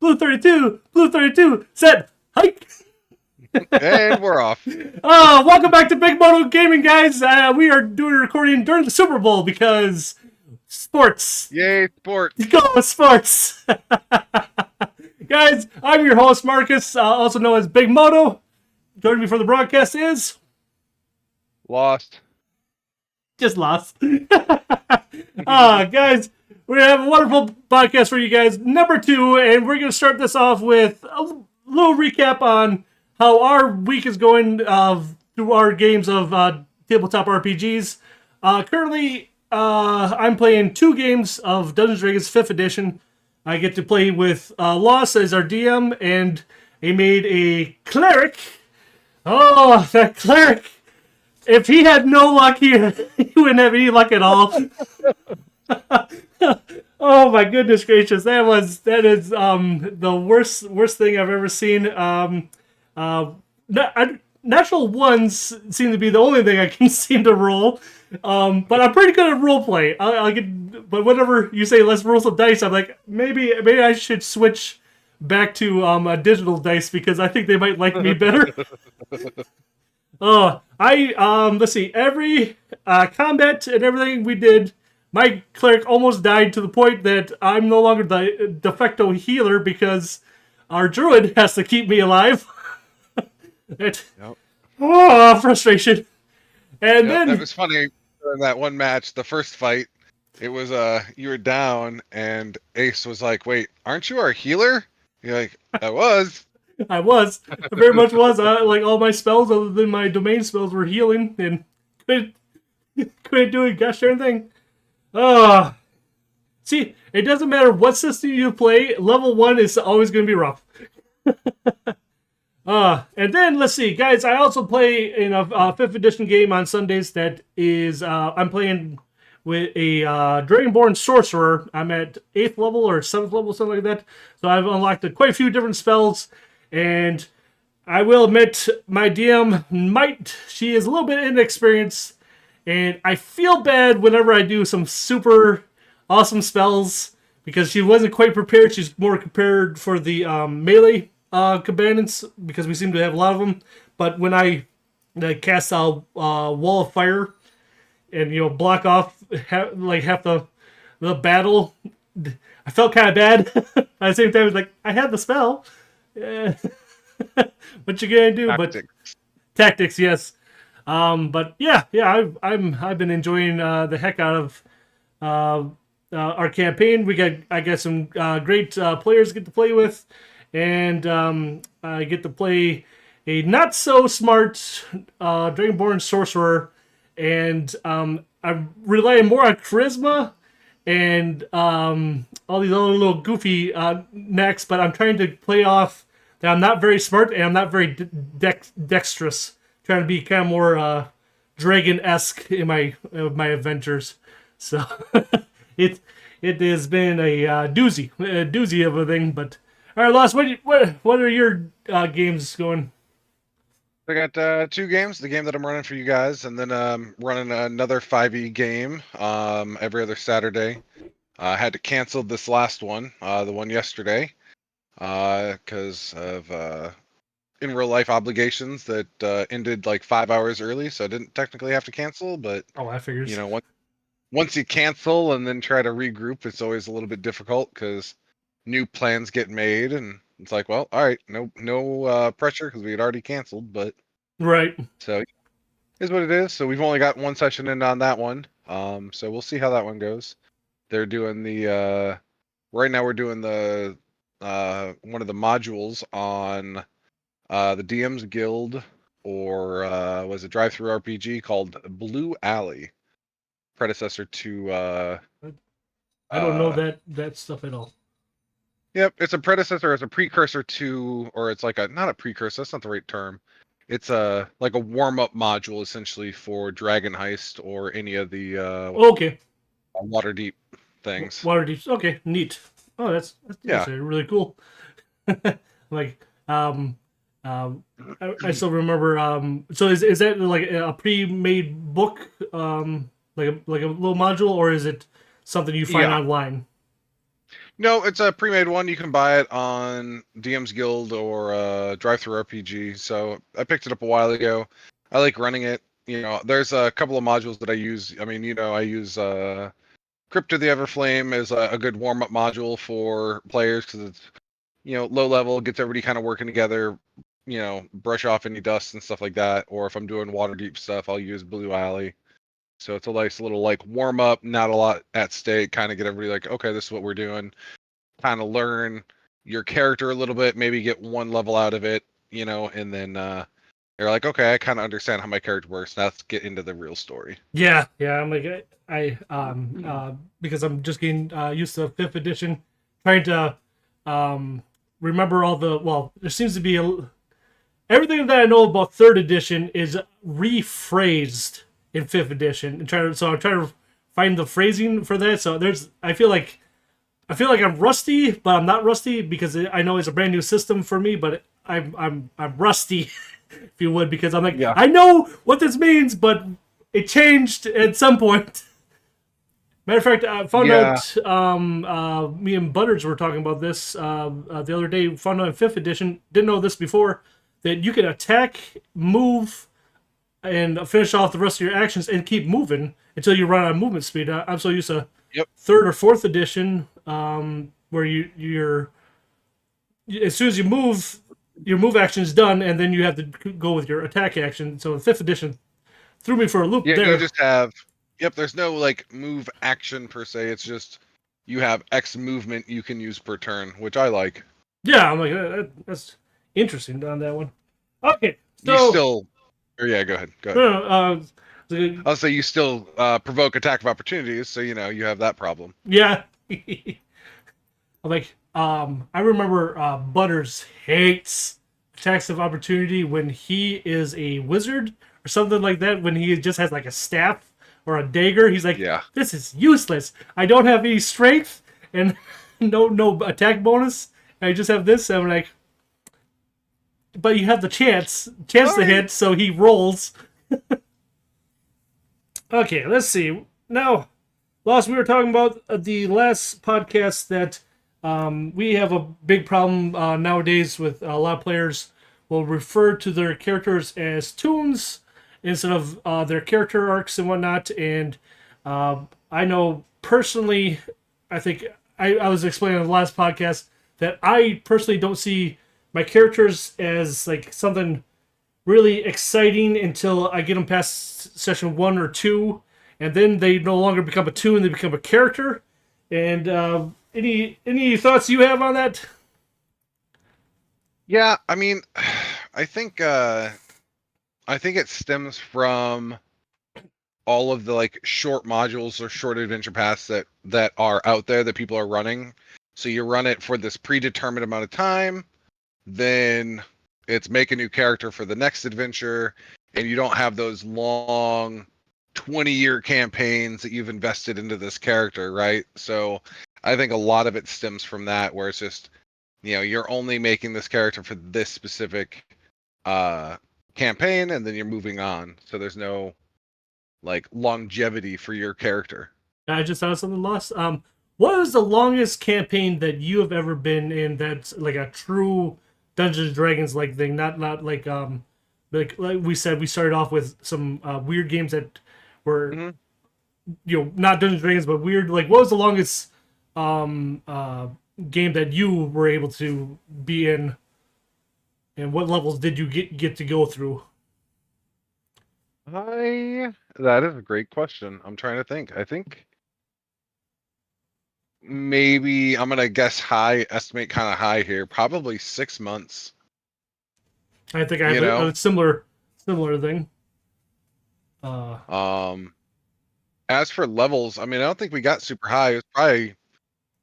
Blue 32, Blue 32, set, hike. And we're off. Welcome back to Big Moto Gaming, guys. We are doing a recording during the Super Bowl because sports. Yay, sports. Go sports. Guys, I'm your host, Marcus, also known as Big Moto. Joining me for the broadcast is... Lost. Just lost. Guys, we have a wonderful podcast for you guys, number 2, and we're going to start this off with a little recap on how our week is going through our games of tabletop RPGs. Currently, I'm playing 2 games of Dungeons & Dragons 5th edition. I get to play with Lost as our DM, and he made a cleric. Oh, that cleric! If he had no luck here, he wouldn't have any luck at all. Oh my goodness gracious! That is the worst thing I've ever seen. Natural ones seem to be the only thing I can seem to roll. But I'm pretty good at roleplay. But whenever you say let's roll some dice, I'm like maybe I should switch back to a digital dice because I think they might like me better. Let's see, every combat and everything we did, my cleric almost died to the point that I'm no longer the de facto healer because our druid has to keep me alive. Frustration. And then that was funny in that one match, the first fight. It was you were down, and Ace was like, "Wait, aren't you our healer?" You're like, "I was." I very much was. Like all my spells, other than my domain spells, were healing, and couldn't do a gosh darn thing. See, it doesn't matter what system you play. Level 1 is always going to be rough. And then let's see, guys. I also play in a 5th edition game on Sundays. That is, I'm playing with a Dragonborn Sorcerer. I'm at 8th level or 7th level, something like that. So I've unlocked quite a few different spells. And I will admit, my DM she is a little bit inexperienced, and I feel bad whenever I do some super awesome spells because she wasn't quite prepared. She's more prepared for the melee combatants because we seem to have a lot of them. But when I cast a wall of fire and block off half the battle, I felt kind of bad. At the same time, it's like I had the spell. What you gonna do? Tactics. But tactics, yes. But yeah, I've been enjoying the heck out of our campaign. I got some great players to get to play with, and I get to play a not so smart Dragonborn Sorcerer, and I rely more on charisma and all these other little goofy necks, but I'm trying to play off that I'm not very smart and I'm not very dexterous. Trying to be kind of more dragon-esque in my adventures. So it has been a doozy of a thing. But all right, Lost, what are your games going? I got 2 games. The game that I'm running for you guys, and then running another 5e game every other Saturday. I had to cancel this last one, the one yesterday, because of in real life obligations that ended like 5 hours early, so I didn't technically have to cancel. But I figured. Once you cancel and then try to regroup, it's always a little bit difficult because new plans get made, and it's like, well, all right, no pressure because we had already canceled, but right. So is what it is. So we've only got one session in on that one. So we'll see how that one goes. They're doing the right now we're doing the one of the modules on the DM's Guild, or was it Drive-Thru RPG, called Blue Alley, predecessor to I don't know that stuff at all. Yep, it's a predecessor, it's a precursor to, or it's like not a precursor, that's not the right term. It's like a warm-up module essentially for Dragon Heist or any of the okay. Waterdeep things. Waterdeep, okay, neat. Oh, that's really cool. Like I still remember. So is that like a pre-made book, like a little module, or is it something you find online? No, it's a pre-made one. You can buy it on DM's Guild or Drive Through RPG. So I picked it up a while ago. I like running it. There's a couple of modules that I use. I mean, I use Crypt of the Everflame as a good warm-up module for players because it's low level, gets everybody kind of working together. Brush off any dust and stuff like that. Or if I'm doing Waterdeep stuff, I'll use Blue Alley. So it's a nice little like warm up, not a lot at stake, kind of get everybody like, okay, this is what we're doing. Kind of learn your character a little bit, maybe get one level out of it, and then you're like, okay, I kind of understand how my character works. Now let's get into the real story. Yeah, yeah. I'm like because I'm just getting used to fifth edition, trying to remember all the. Well, there seems to be everything that I know about third edition is rephrased in fifth edition, and I'm trying to find the phrasing for that. So I feel like I'm rusty, but I'm not rusty because I know it's a brand new system for me. But I'm rusty, if you would, because I'm like, Yeah. I know what this means, but it changed at some point. Matter of fact, I found out. Me and Butters were talking about this the other day. Found out in fifth edition. Didn't know this before, that you can attack, move, and finish off the rest of your actions and keep moving until you run out of movement speed. I'm so used to Yep. third or fourth edition, where you're as soon as you move, your move action is done, and then you have to go with your attack action. So the fifth edition threw me for a loop Yeah, there. you just have. Yep, there's no like move action per se. It's just you have X movement you can use per turn, which I like. Yeah, I'm like that's interesting on that one. Okay, so You still. Or yeah, go ahead. Go ahead. no, I'll say you still provoke attack of opportunities, so you have that problem. yeah. I'm like, I remember Butters hates attacks of opportunity when he is a wizard or something like that. When he just has like a staff or a dagger, he's like, Yeah. this is useless. I don't have any strength and no attack bonus. I just have this. And I'm like, but you have the chance to hit, so he rolls. Okay, let's see. Now, Lost, we were talking about the last podcast that we have a big problem nowadays with a lot of players will refer to their characters as toons instead of their character arcs and whatnot. And I know personally, I think I was explaining in the last podcast that I personally don't see my characters as like something really exciting until I get them past session 1 or 2, and then they no longer become a toon; they become a character. And any thoughts you have on that? Yeah, I mean, I think it stems from all of the like short modules or short adventure paths that are out there that people are running. So you run it for this predetermined amount of time, then it's make a new character for the next adventure, and you don't have those long 20-year campaigns that you've invested into this character, right? So I think a lot of it stems from that, where it's just, you're only making this character for this specific campaign, and then you're moving on. So there's no like longevity for your character. I just saw something lost. What is the longest campaign that you have ever been in that's like a true Dungeons and Dragons like thing? Not like like we said, we started off with some weird games that were not Dungeons and Dragons but weird. Like, what was the longest game that you were able to be in, and what levels did you get to go through? That is a great question. I'm trying to think. I think maybe I'm gonna guess high, estimate kind of high here. Probably 6 months. I think I have a similar thing. As for levels, I mean, I don't think we got super high. It was probably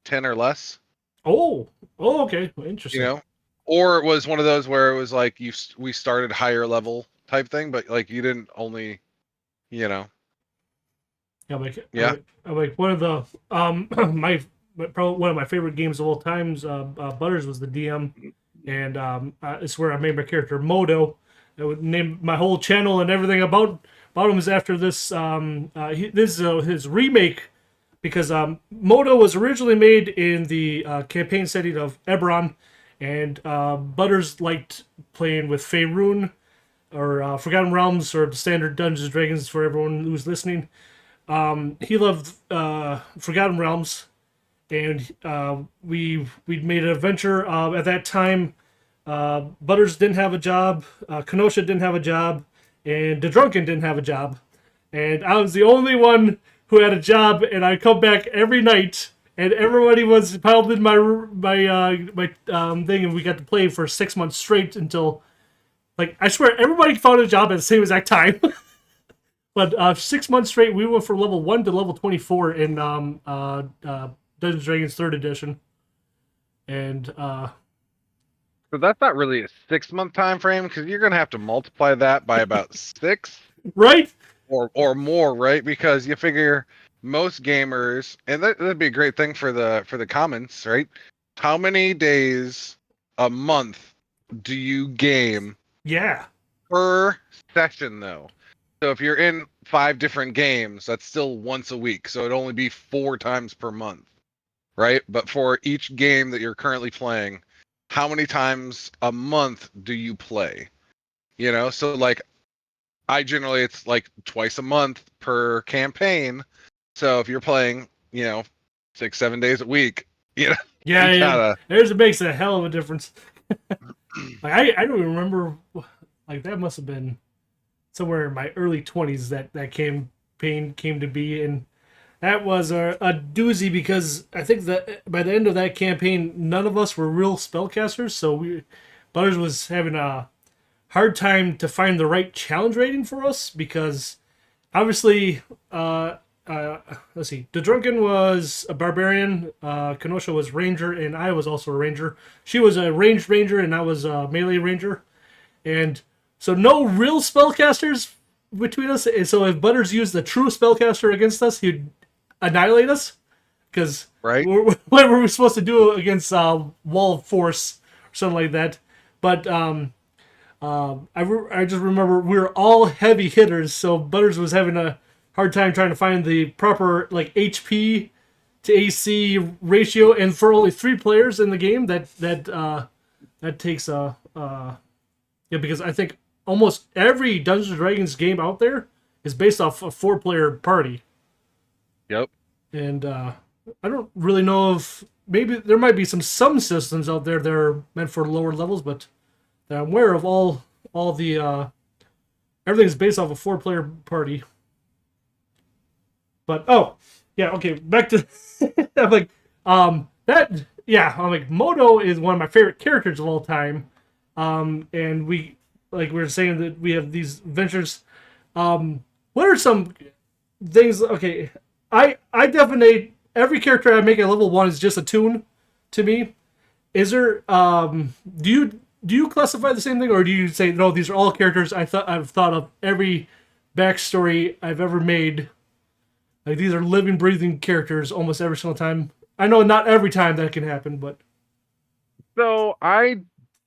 10 or less. Oh, okay, interesting. Or it was one of those where it was like we started higher level type thing, but like you didn't only, Yeah, like one of the probably one of my favorite games of all times. Butters was the DM, and it's where I made my character Modo. I would name my whole channel and everything about him is after this. This is his remake because Modo was originally made in the campaign setting of Eberron, and Butters liked playing with Faerun or Forgotten Realms or the standard Dungeons and Dragons for everyone who's listening. He loved Forgotten Realms, and we made an adventure. At that time, Butters didn't have a job, Kenosha didn't have a job, and the Drunken didn't have a job, and I was the only one who had a job. And I come back every night, and everybody was piled in my thing, and we got to play for 6 months straight until, like, I swear everybody found a job at the same exact time. But 6 months straight, we went from level 1 to level 24 in Dungeons and Dragons 3rd edition. And So that's not really a 6-month time frame because you're gonna have to multiply that by about 6 right? or more, right? Because you figure most gamers, and that'd be a great thing for the comments, right? How many days a month do you game Yeah. per session though? So if you're in 5 different games, that's still once a week. So it'd only be 4 times per month, right? But for each game that you're currently playing, how many times a month do you play? You know, so like I generally it's like twice a month per campaign. So if you're playing, 6, 7 days a week, you know, Yeah, you yeah. gotta It makes a hell of a difference. Like I don't even remember. Like that must have been somewhere in my early 20s that campaign came to be, and that was a doozy because I think that by the end of that campaign, none of us were real spellcasters. So Butters was having a hard time to find the right challenge rating for us because obviously, let's see, the Drunken was a barbarian, Kenosha was ranger, and I was also a ranger. She was a ranged ranger, and I was a melee ranger, and so no real spellcasters between us. And so if Butters used the true spellcaster against us, he'd annihilate us because right. what were we supposed to do against Wall of Force or something like that? But I just remember we were all heavy hitters, so Butters was having a hard time trying to find the proper like HP to AC ratio, and for only 3 players in the game, that takes yeah, because I think almost every Dungeons and Dragons game out there is based off a 4-player party, Yep. and I don't really know if maybe there might be some systems out there that are meant for lower levels, but that I'm aware of all the everything's based off a 4-player party. But oh yeah, okay, back to I'm like that yeah, I'm like Modo is one of my favorite characters of all time. And we were saying that we have these adventures. What are some things? Okay, I definitely every character I make at level 1 is just a tune to me. Is there do you classify the same thing, or do you say no? These are all characters I've thought of every backstory I've ever made. Like these are living, breathing characters almost every single time. I know not every time that can happen, but So I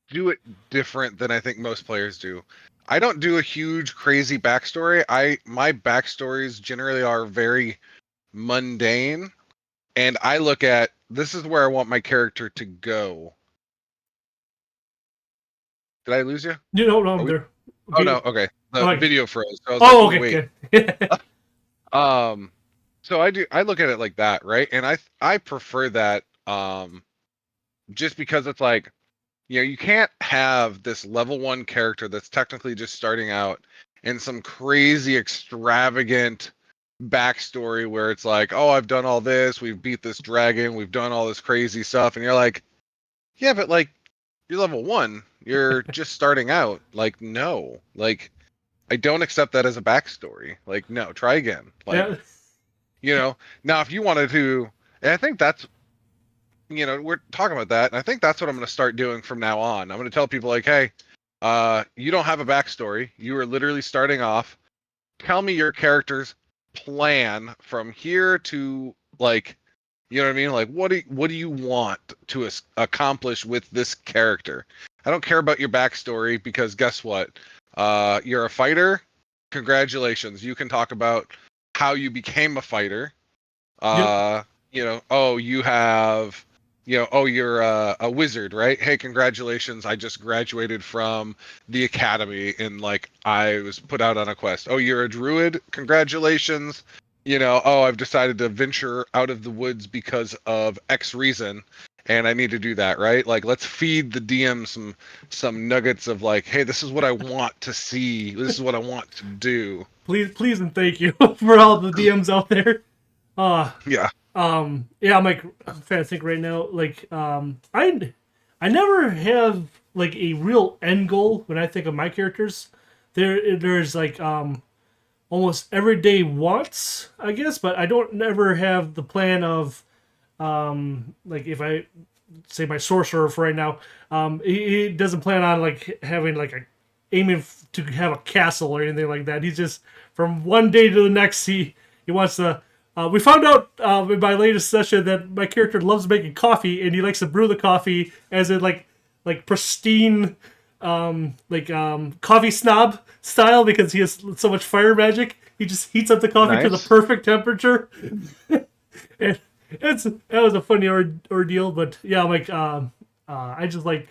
do it different than I think most players do. I don't do a huge crazy backstory. My backstories generally are very mundane, and I look at this is where I want my character to go. Did I lose you? you know, no, Are we? there. Oh Okay. no, okay. Oh, The like, video froze. So I was like, oh, oh wait. okay, good. Um, so I look at it like that, right? And I prefer that just because it's like, you can't have this level 1 character that's technically just starting out in some crazy extravagant backstory where it's like, oh, I've done all this, we've beat this dragon, we've done all this crazy stuff, and you're like, yeah, but like you're level 1, you're just starting out. Like, no, like I don't accept that as a backstory. Like, no, try again. Like, Yeah, now if you wanted to, and I think that's, we're talking about that, and I think that's what I'm going to start doing from now on. I'm going to tell people like, hey, you don't have a backstory. You are literally starting off. Tell me your character's plan from here to like, you know what I mean? Like, what do you want to accomplish with this character? I don't care about your backstory because guess what? You're a fighter. Congratulations. You can talk about how you became a fighter. Yep. Oh, you have, oh, you're a wizard, right? Hey, congratulations! I just graduated from the academy, and like I was put out on a quest. Oh, you're a druid. Congratulations! Oh, I've decided to venture out of the woods because of X reason, and I need to do that, right? Like, let's feed the DM some nuggets of like, hey, this is what I want to see. This is what I want to do. Please, and thank you for all the DMs out there. Uh, Yeah. yeah, I'm trying to think right now. Like, I never have like a real end goal when I think of my characters. There's like almost everyday wants, I guess, but I don't never have the plan of like if I say my sorcerer for right now, he doesn't plan on like having like a aiming to have a castle or anything like that. He's just from one day to the next. He wants to. We found out in my latest session that my character loves making coffee and he likes to brew the coffee as in like pristine coffee snob style because he has so much fire magic. He just heats up the coffee to the Nice. perfect temperature. And that was a funny ordeal, but yeah, I'm like I just like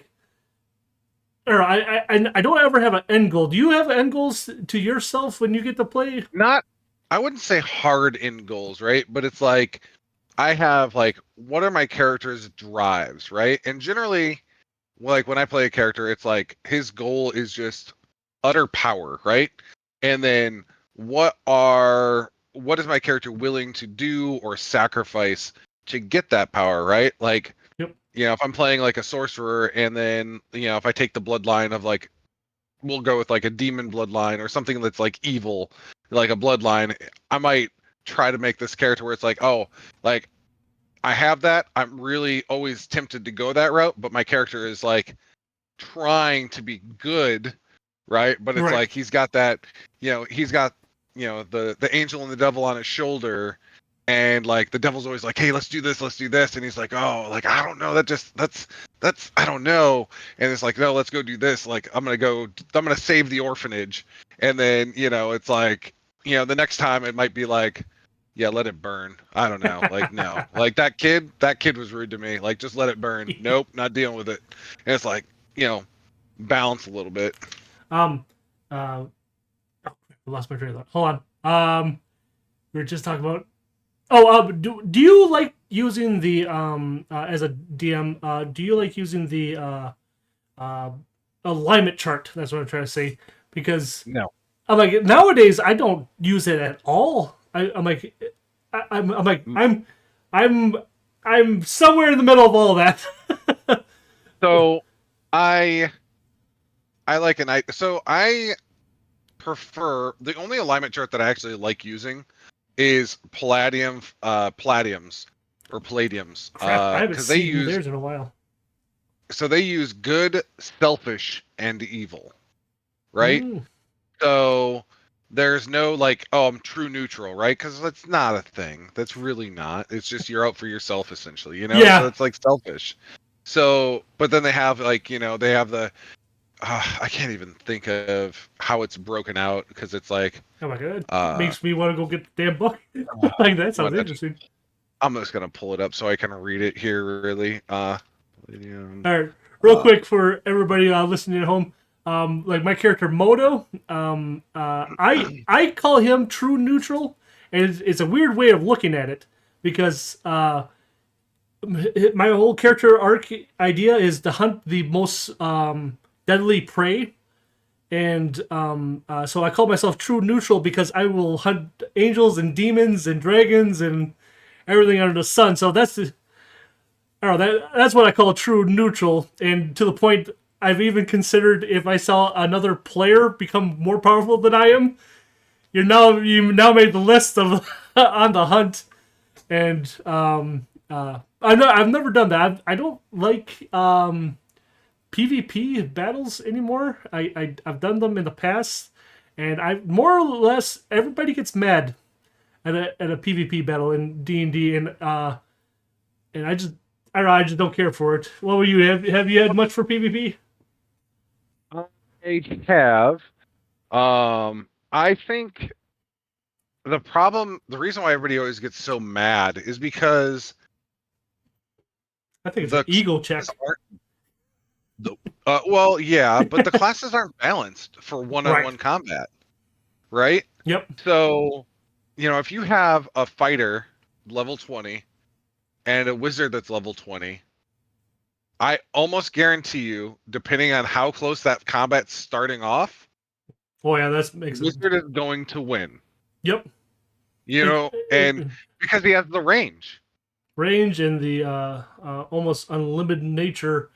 or I don't ever have an end goal. Do you have end goals to yourself when you get to play? Not, I wouldn't say hard end goals, right? But it's like I have like what are my character's drives, right? And generally, like when I play a character, it's like his goal is just utter power, right? And then what is my character willing to do or sacrifice to get that power, right? Like, Yep. if I'm playing like a sorcerer and then, if I take the bloodline of like we'll go with like a demon bloodline or something that's like evil, like a bloodline, I might try to make this character where it's like, oh, like I have that. I'm really always tempted to go that route, but my character is like trying to be good, right? But it's Right. like he's got that, he's got, the angel and the devil on his shoulder, and like the devil's always like, hey, let's do this, and he's like, oh, like I don't know, that's I don't know, and it's like, no, let's go do this. Like I'm gonna save the orphanage, and then it's like, the next time it might be like, yeah, let it burn. I don't know. Like, no. Like that kid was rude to me. Like, just let it burn. Nope, not dealing with it. And it's like, balance a little bit. um uh I lost my train of thought. Hold on. We were just talking about do you like using the as a DM do you like using the uh alignment chart? That's what I'm trying to say because No. I'm like nowadays I don't use it at all. I'm like I'm like I'm I'm somewhere in the middle of all that. So I like an I prefer the only alignment chart that I actually like using is palladiums or palladiums Crap, I haven't because they seen use theirs in a while. good, selfish, and evil, right? Mm, So there's no like, oh, I'm true neutral, right? Because that's not a thing. That's really not. It's just you're out for yourself essentially, So yeah. it's like selfish. So, but then they have like, they have the I can't even think of how it's broken out because it's like Oh my god. uh Makes me want to go get the damn book. Like that sounds what interesting. I'm just gonna pull it up so I can read it here really. All right, real Uh quick for everybody listening at home. Like my character Modo, I call him true neutral, and it's a weird way of looking at it because my whole character arc idea is to hunt the most deadly prey, and so I call myself true neutral because I will hunt angels and demons and dragons and everything under the sun. So I don't know, that's what I call true neutral, and to the point I've even considered if I saw another player become more powerful than I am, you now made the list of on the hunt, and I've never done that. I don't like PvP battles anymore. I've done them in the past, and I more or less everybody gets mad at a PvP battle in D&D, and I don't know, I just don't care for it. What were you have you had much for PvP? I have I think the reason why everybody always gets so mad is because I think it's the an ego classes check. aren't well, yeah, but the classes aren't balanced for one-on-one Right. combat, right? Yep. So, if you have a fighter level 20 and a wizard that's level 20, I almost guarantee you, depending on how close that combat's starting off, Oh yeah, that makes it. wizard is going to win. Yep. And because he has the range. Range and the almost unlimited nature.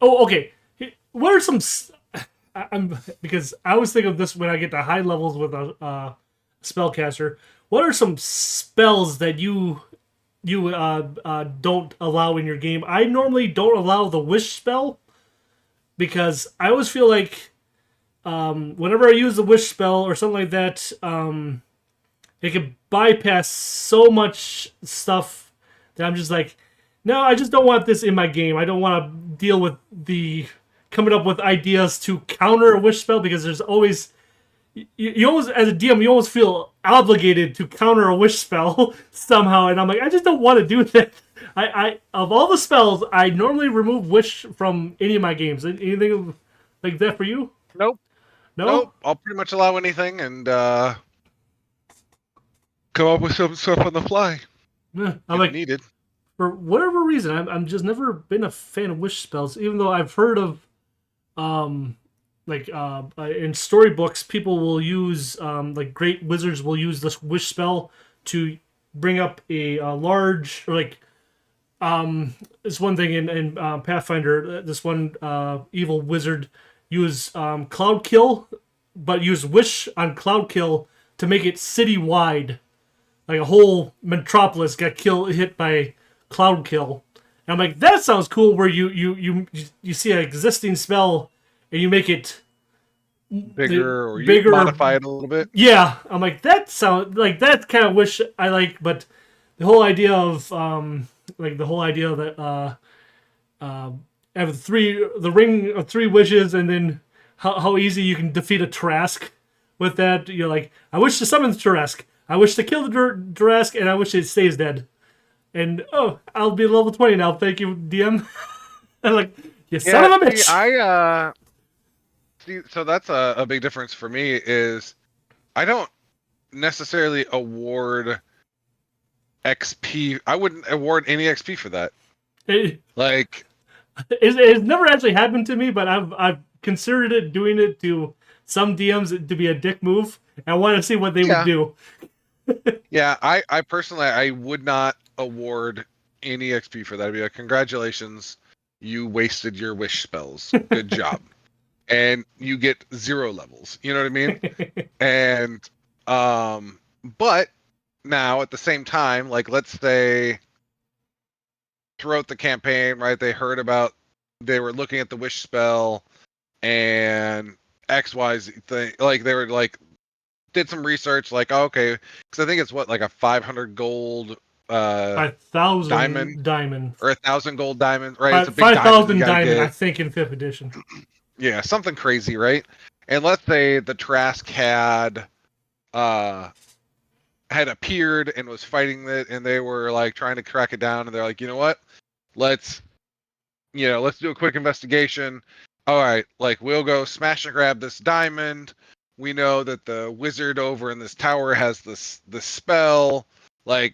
Oh, okay. What are some? I'm because I always think of this when I get to high levels with a spellcaster. What are some spells that you don't allow in your game? I normally don't allow the wish spell because I always feel like whenever I use the wish spell or something like that, it could bypass so much stuff that I'm just like, no, I just don't want this in my game. I don't want to deal with the coming up with ideas to counter a wish spell because there's always you almost as a DM you almost feel obligated to counter a wish spell somehow, and I'm like, I just don't want to do that. I of all the spells, I normally remove wish from any of my games. Anything like that for you? Nope. No. Nope. I'll pretty much allow anything and come up with some stuff on the fly I'm if like, needed. for whatever reason, I'm just never been a fan of wish spells, even though I've heard of, in storybooks, people will use, like great wizards will use this wish spell to bring up a large, or like, it's one thing in Pathfinder, this one evil wizard use Cloud Kill, but use wish on Cloud Kill to make it city-wide. Like a whole metropolis got hit by Cloud Kill. And I'm like, that sounds cool. Where you see an existing spell and you make it Bigger, or bigger, you modify it a little bit. Yeah, I'm like, that sound like that kind of wish I like, but the whole idea of the whole idea that have the ring of three wishes, and then how easy you can defeat a Trask with that. You're like, I wish to summon the Trask. I wish to kill the Trask, and I wish it stays dead. And I'll be level 20 now. Thank you, DM. I'm like, you son of a bitch. So that's a big difference for me is I don't necessarily award XP. I wouldn't award any XP for that. It's never actually happened to me, but I've considered doing it to some DMs to be a dick move. I want to see what they would do. Yeah, I personally, I would not award any XP for that. I'd be like, congratulations, you wasted your wish spells. Good job. And you get 0 levels. You know what I mean? And but now at the same time, like let's say throughout the campaign, right, they were looking at the wish spell and XYZ thing, like they were like did some research, like, oh, okay, because I think it's like a 500 gold 5,000 diamond or 1,000 gold diamond, right? It's a big 5,000 diamond, I think, in 5th edition. Yeah, something crazy, right? And let's say the Trask had appeared and was fighting it, and they were like trying to crack it down, and they're like, you know what? Let's do a quick investigation. All right, like we'll go smash and grab this diamond. We know that the wizard over in this tower has this spell, our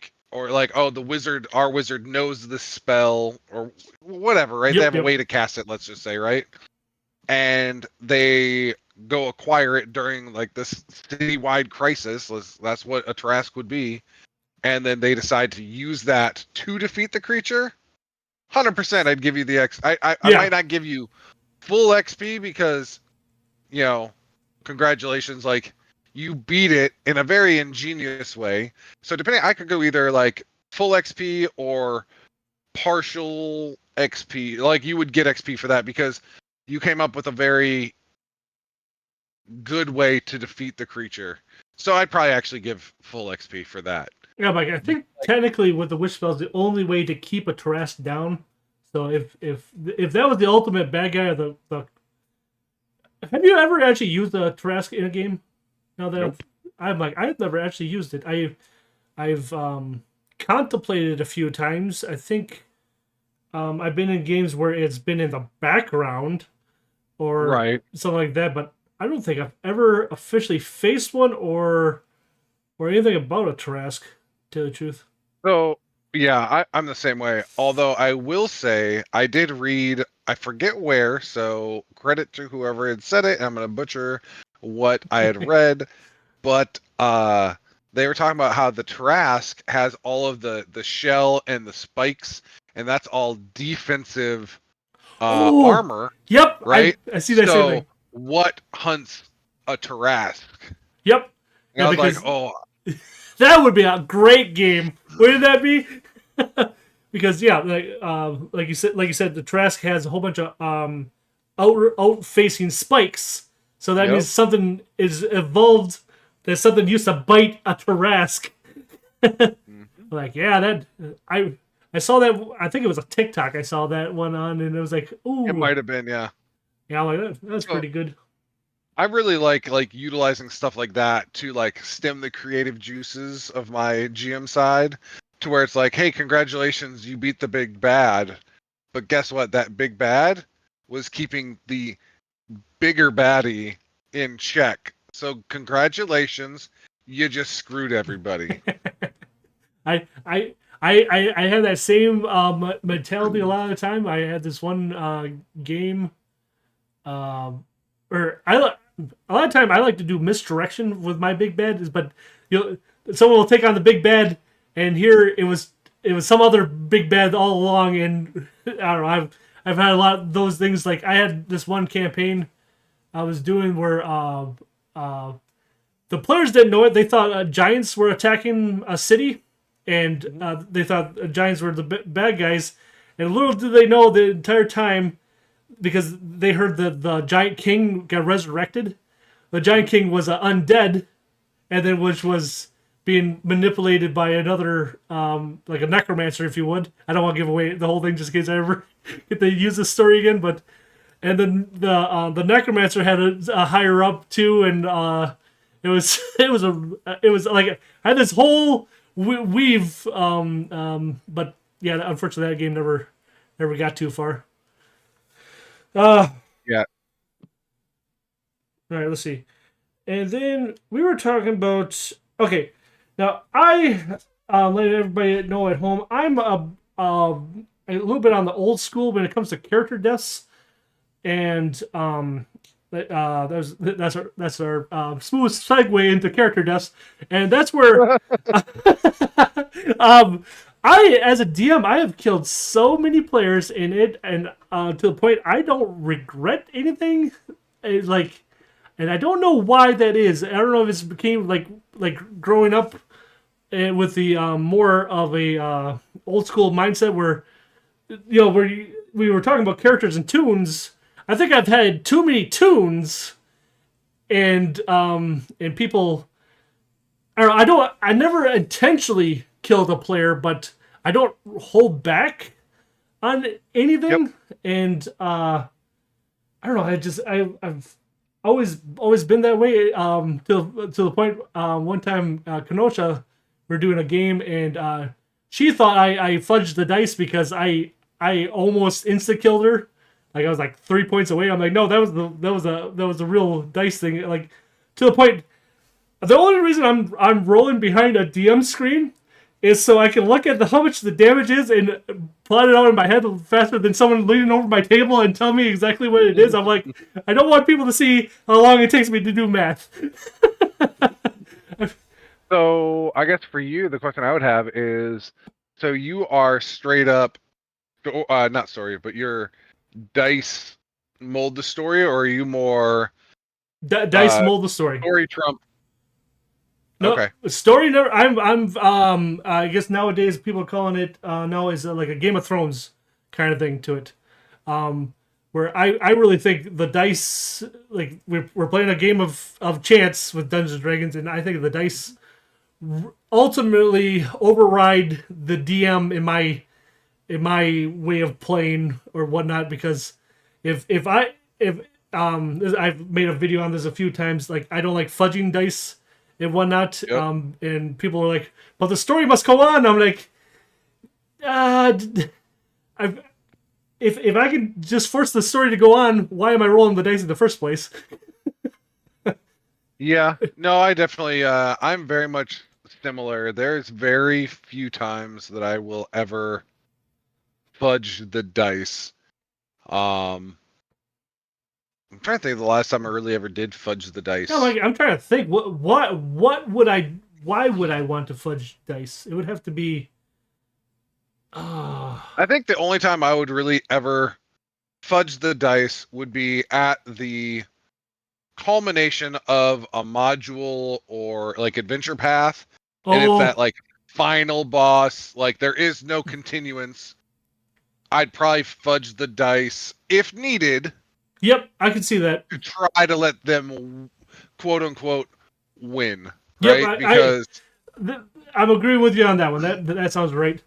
wizard knows this spell, or whatever, right? They have a way to cast it, let's just say, right? And they go acquire it during like this citywide crisis. That's what a Trask would be. And then they decide to use that to defeat the creature. 100%, I'd give you the X. I might not give you full XP because, congratulations, like you beat it in a very ingenious way. So depending, I could go either like full XP or partial XP. Like you would get XP for that because you came up with a very good way to defeat the creature. So I'd probably actually give full XP for that. Yeah, but I think technically with the wish spell is the only way to keep a Trask down. So if that was the ultimate bad guy, have you ever actually used a Trask in a game? Now that Nope. I'm like, I've never actually used it. I've contemplated it a few times. I think I've been in games where it's been in the background or Right. something like that, but I don't think I've ever officially faced one or anything about a Tarrasque, to tell you the truth. So yeah, I'm the same way. Although I will say I did read, I forget where, so credit to whoever had said it, and I'm gonna butcher what I had read, but they were talking about how the Trask has all of the shell and the spikes, and that's all defensive Oh, armor, yep, right? I see that same So thing. what hunts a Tarrasque? Yep, And yeah, I was like, because oh, that would be a great game. Wouldn't that be? Because yeah, like you said, the Trask has a whole bunch of out facing spikes. So that yep. means something is evolved. There's something used to bite a Tarrasque. Mhm. Like yeah, that I saw that. I think it was a TikTok. I saw that one on, and it was like, It ooh, might have been, yeah. yeah, I'm like that's So pretty good. I really like utilizing stuff like that to like stem the creative juices of my GM side to where it's like, hey, congratulations, you beat the big bad. But guess what? That big bad was keeping the bigger baddie in check. So congratulations, you just screwed everybody. I had that same mentality a lot of the time. I had this one game, or a lot of time I like to do misdirection with my big bad. But you know, someone will take on the big bad, and here it was some other big bad all along. And I don't know. I've had a lot of those things. Like I had this one campaign I was doing where uh, the players didn't know it. They thought giants were attacking a city, and Mhm. they thought giants were the bad guys. And little did they know the entire time, because they heard that the giant king got resurrected. The giant Mhm. king was undead, and then which was being manipulated by another, like a necromancer, if you would. I don't want to give away the whole thing just in case I ever get to use this story again, but and then the necromancer had a higher up too, and it was it was like I had this whole weave, but yeah, unfortunately that game never got too far. Uh, Yeah. all right, let's see. And then we were talking about okay. Now I let everybody know at home I'm a little bit on the old school when it comes to character deaths, and that's our smooth segue into character deaths, and that's where um, I as a DM I have killed so many players in it, and to the point I don't regret anything. It's like, and I don't know why that is. I don't know if it's became like growing up with the more of a old school mindset where we were talking about characters and tunes. I think I've had too many tunes, and people. I never intentionally killed a player, but I don't hold back on Yep. anything, and I don't know. I've always been that way. To the point, one time, Kenosha, we're doing a game, and she thought I fudged the dice because I almost insta killed her. Like I was like 3 points away. I'm like, no, that was a real dice thing. Like to the point. The only reason I'm rolling behind a DM screen is so I can look at how much the damage is and plot it out in my head faster than someone leaning over my table and tell me exactly what it is. I'm like, I don't want people to see how long it takes me to do math. So I guess for you, the question I would have is, so you are straight up, not story, but your dice mold the story, or are you more Dice uh mold the story. story trump? No Okay. story. Never. I'm. I guess nowadays people are calling it now is like a Game of Thrones kind of thing to it. Where I really think the dice, like we're playing a game of chance with Dungeons and Dragons, and I think the dice ultimately override the DM in my way of playing or whatnot, because if I've made a video on this a few times. Like I don't like fudging dice, and whatnot. Yep. And people are like, "But the story must go on." I'm like, uh, I if I can just force the story to go on, why am I rolling the dice in the first place? Yeah. No, I definitely I'm very much similar. There's very few times that I will ever fudge the dice. Um I'm trying to think of the last time I really ever did fudge the Yeah, dice. like I'm trying to think. What would I? Why would I want to fudge dice? It would have to be. Uh, I think the only time I would really ever fudge the dice would be at the culmination of a module or like adventure path, and it's that oh, like final boss, like there is no continuance. I'd probably fudge the dice if needed yep, I can see that. to try to let them quote unquote win, Yep, right? Because th- I'm agreeing with you on that one. That sounds right.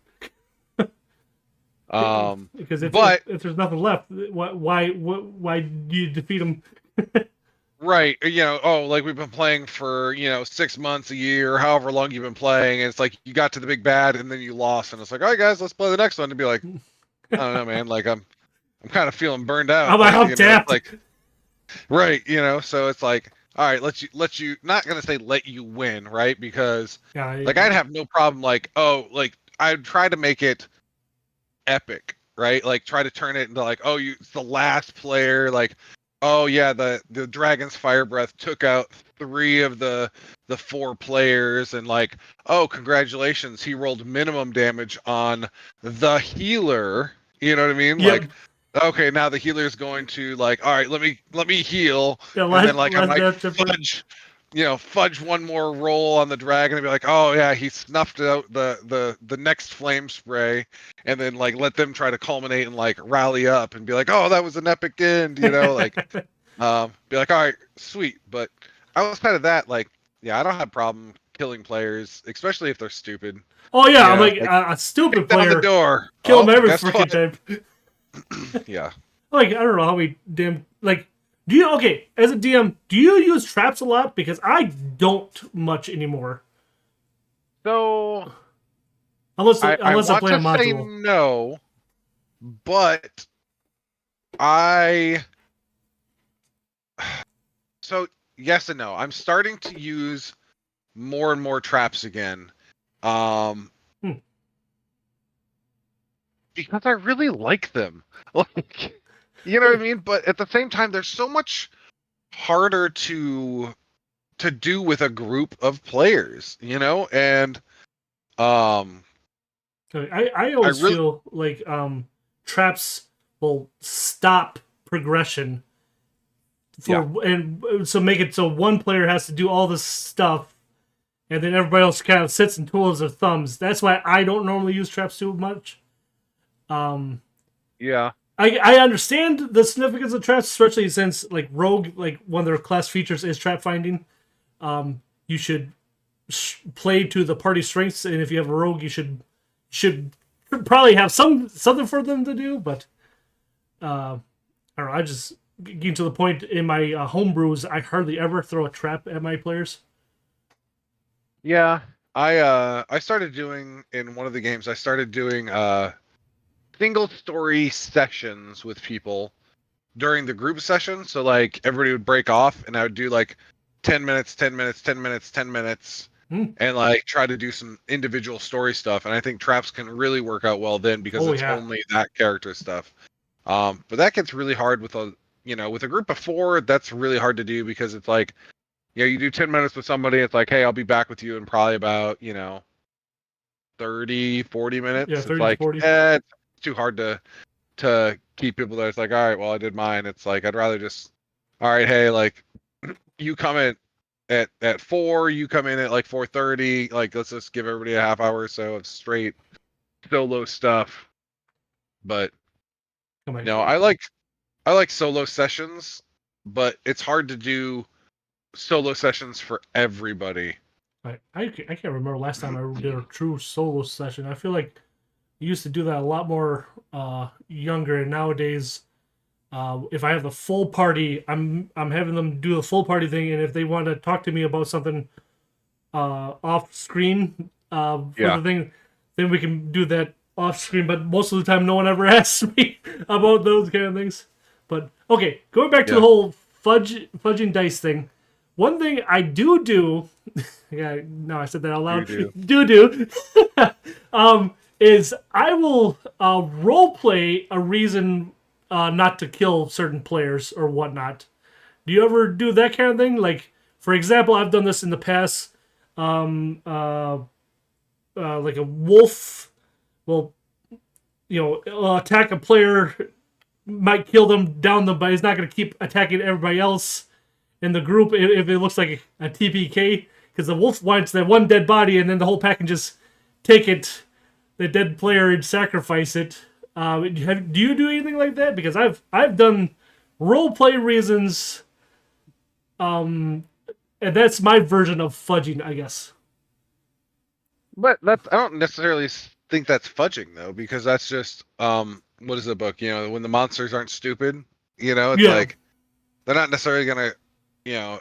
Because but if there's nothing left, why do you defeat them? right, oh, like we've been playing for 6 months, a year, however long you've been playing, and it's like you got to the big bad and then you lost, and it's like, all right, guys, let's play the next one. To be like, I don't know, man, like I'm kind of feeling burned I'm out, like, I'm it's tapped. like, right, so it's like, all right, let you not gonna say let you win, right? Because Yeah, like I'd have no problem, like, oh, like I'd try to make it epic, right? Like try to turn it into like, oh, it's the last player, like, oh yeah, the dragon's fire breath took out three of the four players, and like, oh, congratulations, he rolled minimum damage on the healer. You know what I mean? Like, yep. okay, now the healer's going to like, all right, let me heal, Yeah, and then like I last might death tripper. fudge one more roll on the dragon and be like, oh yeah, he snuffed out the next flame spray, and then like let them try to culminate and like rally up and be like, oh, that was an epic end, like be like, all right, sweet. But outside of that, like, yeah, I don't have problem killing players, especially if they're stupid. Oh yeah, I'm like Like a stupid down the player. door. Kill Oh, him every guess freaking what? time. Yeah. Like I don't know how we damn like. Do you okay as a DM? Do you use traps a lot? Because I don't much anymore, So I unless I want play a to say module. no, but I so yes and no. I'm starting to use more and more traps again. Um Hmm. because I really like them. Like, you know what I mean? But at the same time, they're so much harder to do with a group of players, and um I I always really feel like traps will stop progression yeah. and so make it so one player has to do all this stuff and then everybody else kind of sits and twiddles their thumbs. That's why I don't normally use traps too much. Um, Yeah. I understand the significance of traps, especially since like rogue, like one of their class features is trap finding. You should play to the party strengths, and if you have a rogue, you should probably have something for them to do. But I don't know. I just getting to the point in my homebrews, I hardly ever throw a trap at my players. Yeah. I started doing in one of the games, I started doing single story sessions with people during the group session. So like everybody would break off and I would do like 10 minutes, 10 minutes, 10 minutes, 10 minutes, Hmm. and like try to do some individual story stuff. And I think traps can really work out well then because Oh it's yeah, only that character stuff. But that gets really hard with with a group of four, that's really hard to do because it's like, you do 10 minutes with somebody, it's like, hey, I'll be back with you in probably about, 30, 40 yeah, minutes. It's 30 to like, 40. it's too hard to keep people there. It's like, all right, well, I did mine. It's like I'd rather just, all right, hey, like you come in at 4, you come in at like 4:30. Like let's just give everybody a half hour or so of straight solo stuff. But Come on. no, I like solo sessions, but it's hard to do solo sessions for everybody. I can't remember last time I did a true solo session. I feel like I used to do that a lot more younger, and nowadays, if I have the full party, I'm having them do the full party thing, and if they want to talk to me about something, off screen for Yeah. the thing, then we can do that off screen. But most of the time, no one ever asks me about those kind of things. But okay, going back to the Yeah. whole fudging dice thing. One thing I do, yeah, no, I said that out You loud. do. Do, is I will role play a reason not to kill certain players or whatnot. Do you ever do that kind of thing? Like, for example, I've done this in the past. Um, uh, like a wolf will, attack a player, might kill them, down them, but he's not going to keep attacking everybody else in the group if it looks like a TPK. Because the wolf wants that one dead body, and then the whole pack can just take it, the dead player, and sacrifice it. Do you do anything like that? Because I've done role play reasons, and that's my version of fudging, I guess. But that's I don't necessarily think that's fudging though, because that's just what is the book? When the monsters aren't stupid, it's Yeah. like they're not necessarily gonna, you know,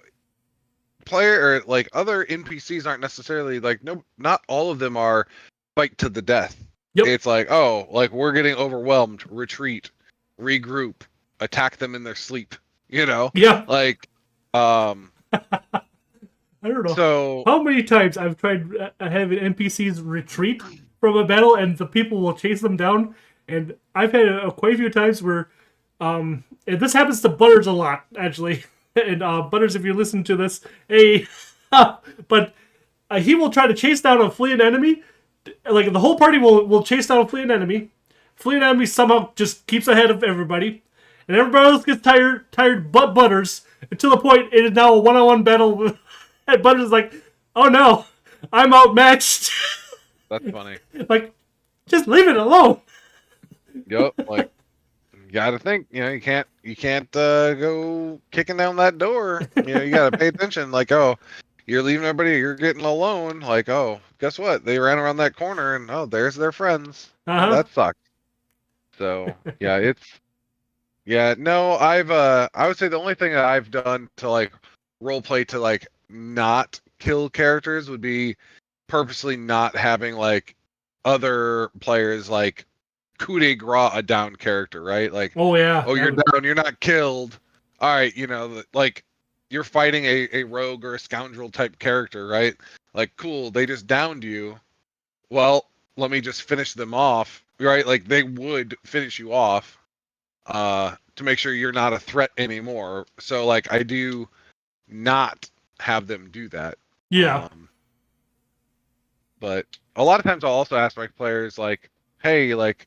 player or like other NPCs aren't necessarily like no, not all of them are fight to the death. Yep. It's like, oh, like we're getting overwhelmed, retreat, regroup, attack them in their sleep. Yeah. Like, um, I don't know so how many times I've tried having NPCs retreat from a battle, and the people will chase them down. And I've had quite a few times where, and this happens to Butters a lot, actually. And Butters, if you listen to this, hey, but he will try to chase down a fleeing enemy. Like the whole party will chase down a fleeing enemy. Fleeing enemy somehow just keeps ahead of everybody, and everybody else gets tired but Butters, until the point it is now a one-on-one battle. And Butters is like, "Oh no, I'm outmatched." that's funny. Like, just leave it alone. Yep, like you gotta think, you can't go kicking down that door. You gotta pay attention. Like, oh, you're leaving everybody, you're getting alone. Like, oh, guess what? They ran around that corner, and oh, there's their friends. Uh Oh, huh. that sucks. So yeah, no, I would say the only thing that I've done to like role play to like not kill characters would be purposely not having like other players like coup de grace a down character, right? Like, Oh yeah. oh, That you're would, down, you're not killed. All right, like you're fighting a rogue or a scoundrel type character, right? Like, cool, they just downed you. Well, let me just finish them off, right? Like they would finish you off, to make sure you're not a threat anymore. So like I do not have them do that. yeah. But a lot of times I'll also ask my players like, hey, like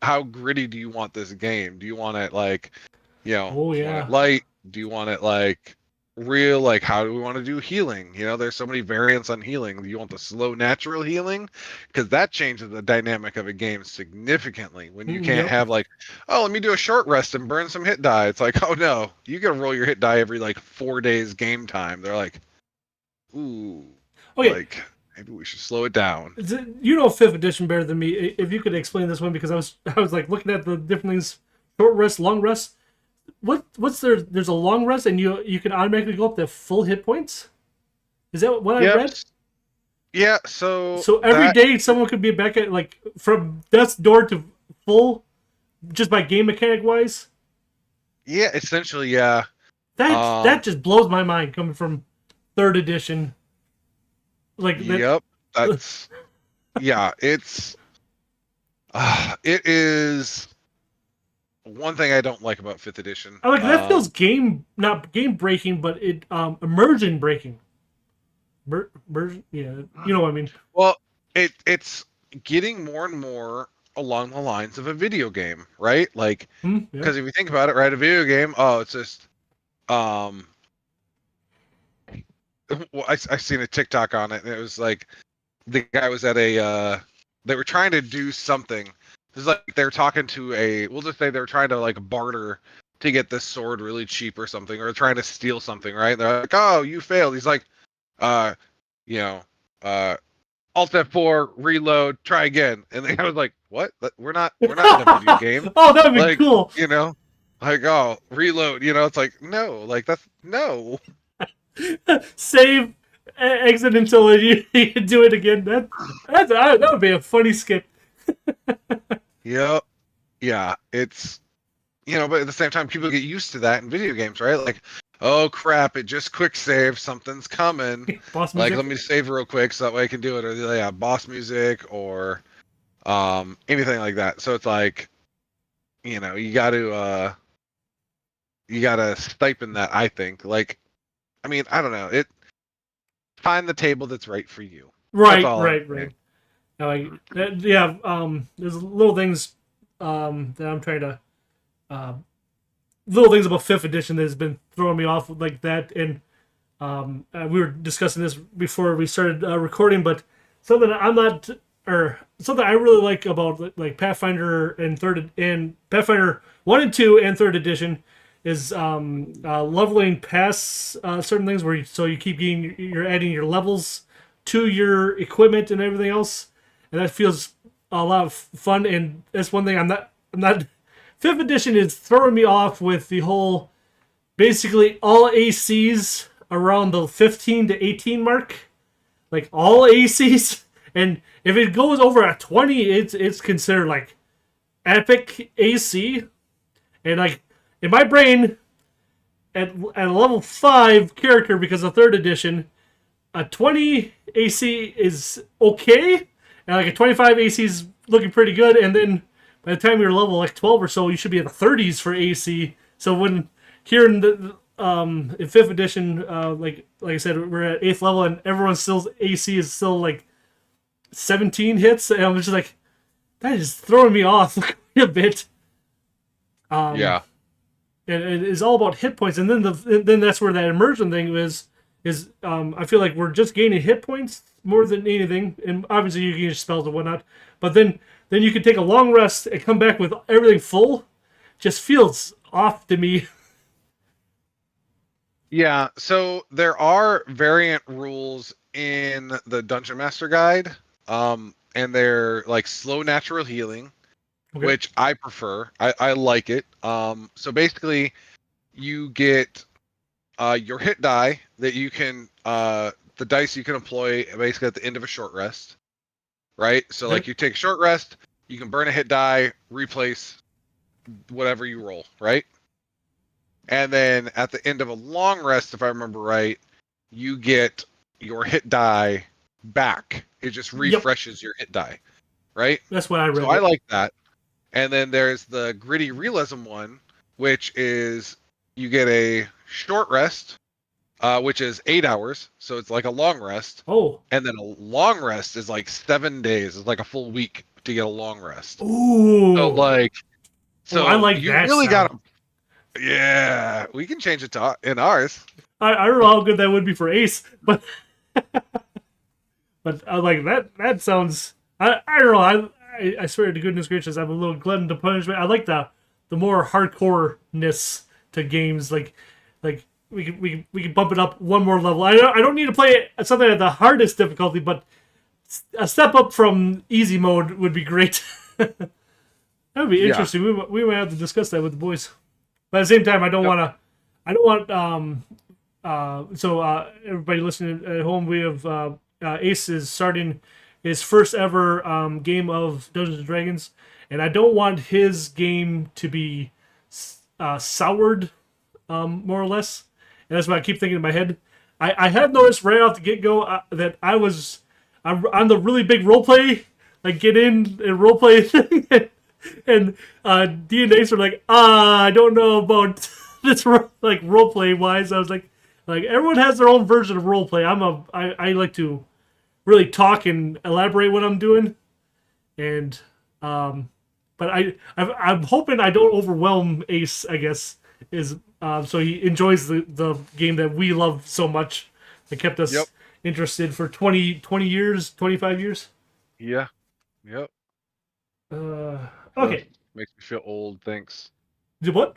how gritty do you want this game? Do you want it like, Oh do you want it yeah. light? Do you want it like real? Like how do we want to do healing? There's so many variants on healing. Do you want the slow natural healing? Because that changes the dynamic of a game significantly when you can't Yep. have like, oh, let me do a short rest and burn some hit die. It's like, oh no, you gotta roll your hit die every like 4 days game time. They're like, ooh, Okay. like maybe we should slow it down. You know fifth edition better than me. If you could explain this one, because I was like looking at the different things: short rest, long rest. What's there? There's a long rest, and you can automatically go up to full hit points. Is that what I Yep. read? Yeah, so So every that day someone could be back at like from death's door to full, just by game mechanic wise. yeah, essentially, yeah. That just blows my mind coming from third edition. Like that. Yep. That's yeah, it is one thing I don't like about fifth edition. I like that feels not game breaking, but it immersion breaking. Yeah, you know what I mean. Well, it's getting more and more along the lines of a video game, right? Like, Yeah. because if you think about it, right, a video game, oh, it's just um well, I seen a TikTok on it, and it was like the guy was at a they were trying to do something. It's like they're talking to we'll just say they're trying to like barter to get this sword really cheap or something, or trying to steal something, right? They're like, oh, you failed. He's like, uh, you know, Alt F4, reload, try again. And the guy was like, what? We're not in a video game. Oh, that'd be Like, cool. like, oh, reload. It's like, no, like that's no. Save exit until you do it again. That would be a funny skit. Yep. Yeah, it's but at the same time, people get used to that in video games, right? Like, oh crap, it just quick save, something's coming. Boss Like, music. let me save real quick so that way I can do it. Or yeah, boss music or anything like that. So it's like, you gotta stipend that. I think. Like, I mean, I don't know. Find the table that's right for you. That's Right, all I'm right, saying. right. Yeah. There's little things that I'm trying to little things about fifth edition that has been throwing me off like that. And we were discussing this before we started recording, but something I'm not, or something I really like about like Pathfinder and Pathfinder 1 and 2 and third edition is leveling past certain things where you keep getting, you're adding your levels to your equipment and everything else, and that feels a lot of fun. And that's one thing I'm not. Fifth edition is throwing me off with the whole basically all ACs around the 15 to 18 mark, like all ACs. And if it goes over at 20, it's considered like epic AC. And like in my brain, at a level 5 character, because of third edition, a 20 AC is okay, and like a 25 AC is looking pretty good. And then by the time you're level like 12 or so, you should be in the 30s for AC. So when here in the in fifth edition, like I said, we're at 8th level and everyone's still AC is still like 17 hits, and I'm just like, that is throwing me off a bit. Yeah. And it is all about hit points, and then that's where that immersion thing is. I feel like we're just gaining hit points more than anything, and obviously you gain spells and whatnot. But then you can take a long rest and come back with everything full. Just feels off to me. Yeah, so there are variant rules in the Dungeon Master Guide, and they're like slow natural healing, Okay. which I prefer. I like it. So basically, you get your hit die that you can, the dice you can employ basically at the end of a short rest, right? So like you take a short rest, you can burn a hit die, replace whatever you roll, right? And then at the end of a long rest, if I remember right, you get your hit die back. It just refreshes your hit die, right? That's what I read. So I like that. And then there's the gritty realism one, which is you get a short rest, which is 8 hours. So it's like a long rest. Oh. And then a long rest is like 7 days. It's like a full week to get a long rest. Ooh. So like, I like you that really sound. got to. Yeah, we can change it to in ours. I don't know how good that would be for Ace, but I like that. That sounds. I don't know. I swear to goodness gracious, I'm a little glutton to punishment. I like the more hardcore-ness to games. Like we can bump it up one more level. I don't need to play something at the hardest difficulty, but a step up from easy mode would be great. That would be interesting. We might have to discuss that with the boys. But at the same time, I don't want everybody listening at home, we have Ace is starting his first ever game of Dungeons and Dragons, and I don't want his game to be soured, more or less. And that's what I keep thinking in my head. I have noticed right off the get go that I'm on the really big roleplay, like get in and roleplay thing. And D and Ace were like, I don't know about this like roleplay wise. I was like everyone has their own version of roleplay. I like to really talk and elaborate what I'm doing, and but I'm hoping I don't overwhelm Ace. I guess is so he enjoys the game that we love so much that kept us interested for 20 years, 25 years. Yeah. Yep. Okay. Makes me feel old, thanks. Do what?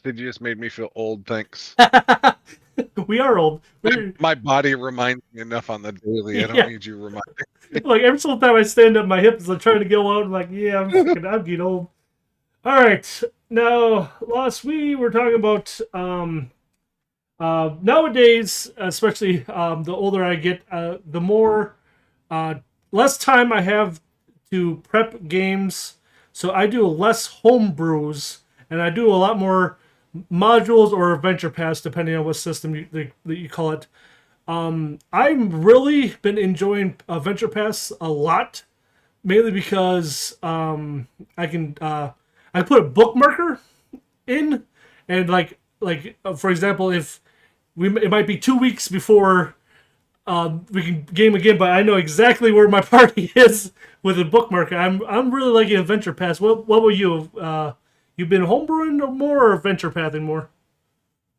Said you just made me feel old, thanks. We are old. My body reminds me enough on the daily. I don't need you reminding me. Like every single time I stand up, my hips are trying to go out. I'm like, yeah, I'm getting old. All right. Now, Lost, we were talking about Nowadays, especially the older I get, the more less time I have to prep games. So I do less home brews, and I do a lot more modules or adventure pass, depending on what system that you call it. I've really been enjoying Adventure Pass a lot, mainly because I put a bookmarker in, and for example, if it might be 2 weeks before we can game again, but I know exactly where my party is with a bookmarker. I'm really liking Adventure Pass. What about you? You've been homebrewing more or adventure pathing more?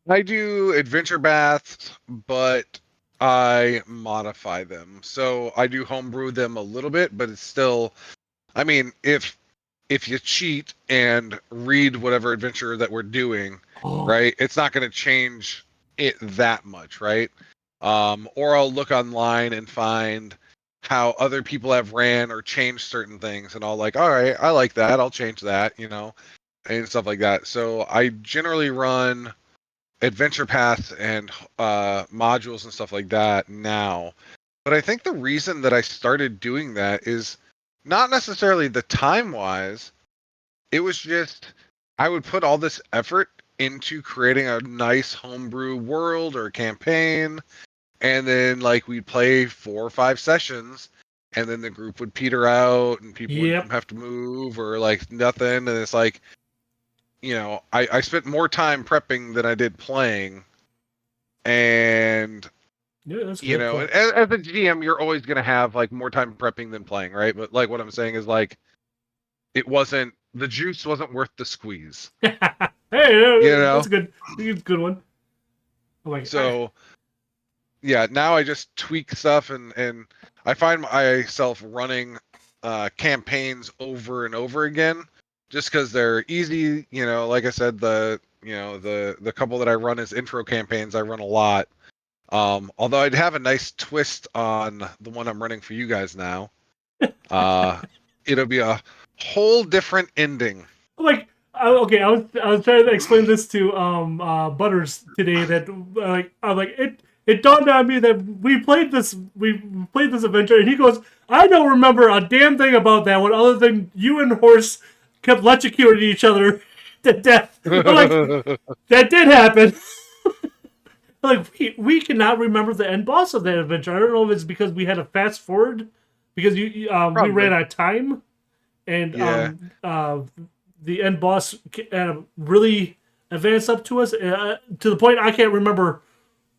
I do adventure baths, but I modify them. So I do homebrew them a little bit, but it's still, I mean, if you cheat and read whatever adventure that we're doing, Oh, right, it's not going to change it that much, right? Or I'll look online and find how other people have ran or changed certain things, and I'll like, all right, I like that, I'll change that, and stuff like that. So I generally run adventure paths and modules and stuff like that now. But I think the reason that I started doing that is not necessarily the time wise. It was just I would put all this effort into creating a nice homebrew world or campaign, and then like we'd play 4 or 5 sessions, and then the group would peter out and people would yep. have to move or like nothing, and it's like, I spent more time prepping than I did playing. And Yeah, that's a good call. as a GM, you're always going to have like more time prepping than playing, right? But like what I'm saying is like the juice wasn't worth the squeeze, you Hey, know. that's a good one. I'm like, So yeah, now I just tweak stuff, and I find myself running campaigns over and over again just because they're easy. Like I said, the couple that I run as intro campaigns, I run a lot. Although I'd have a nice twist on the one I'm running for you guys now. Uh, it'll be a whole different ending. like okay, I was trying to explain this to Butters today that I'm like it dawned on me that we played this adventure, and he goes, I don't remember a damn thing about that one other than you and Horse kept electrocuting each other to death. I'm like, that did happen. Like we cannot remember the end boss of that adventure. I don't know if it's because we had to fast forward because we ran Probably. out of time, and Yeah. the end boss really advanced up to us to the point I can't remember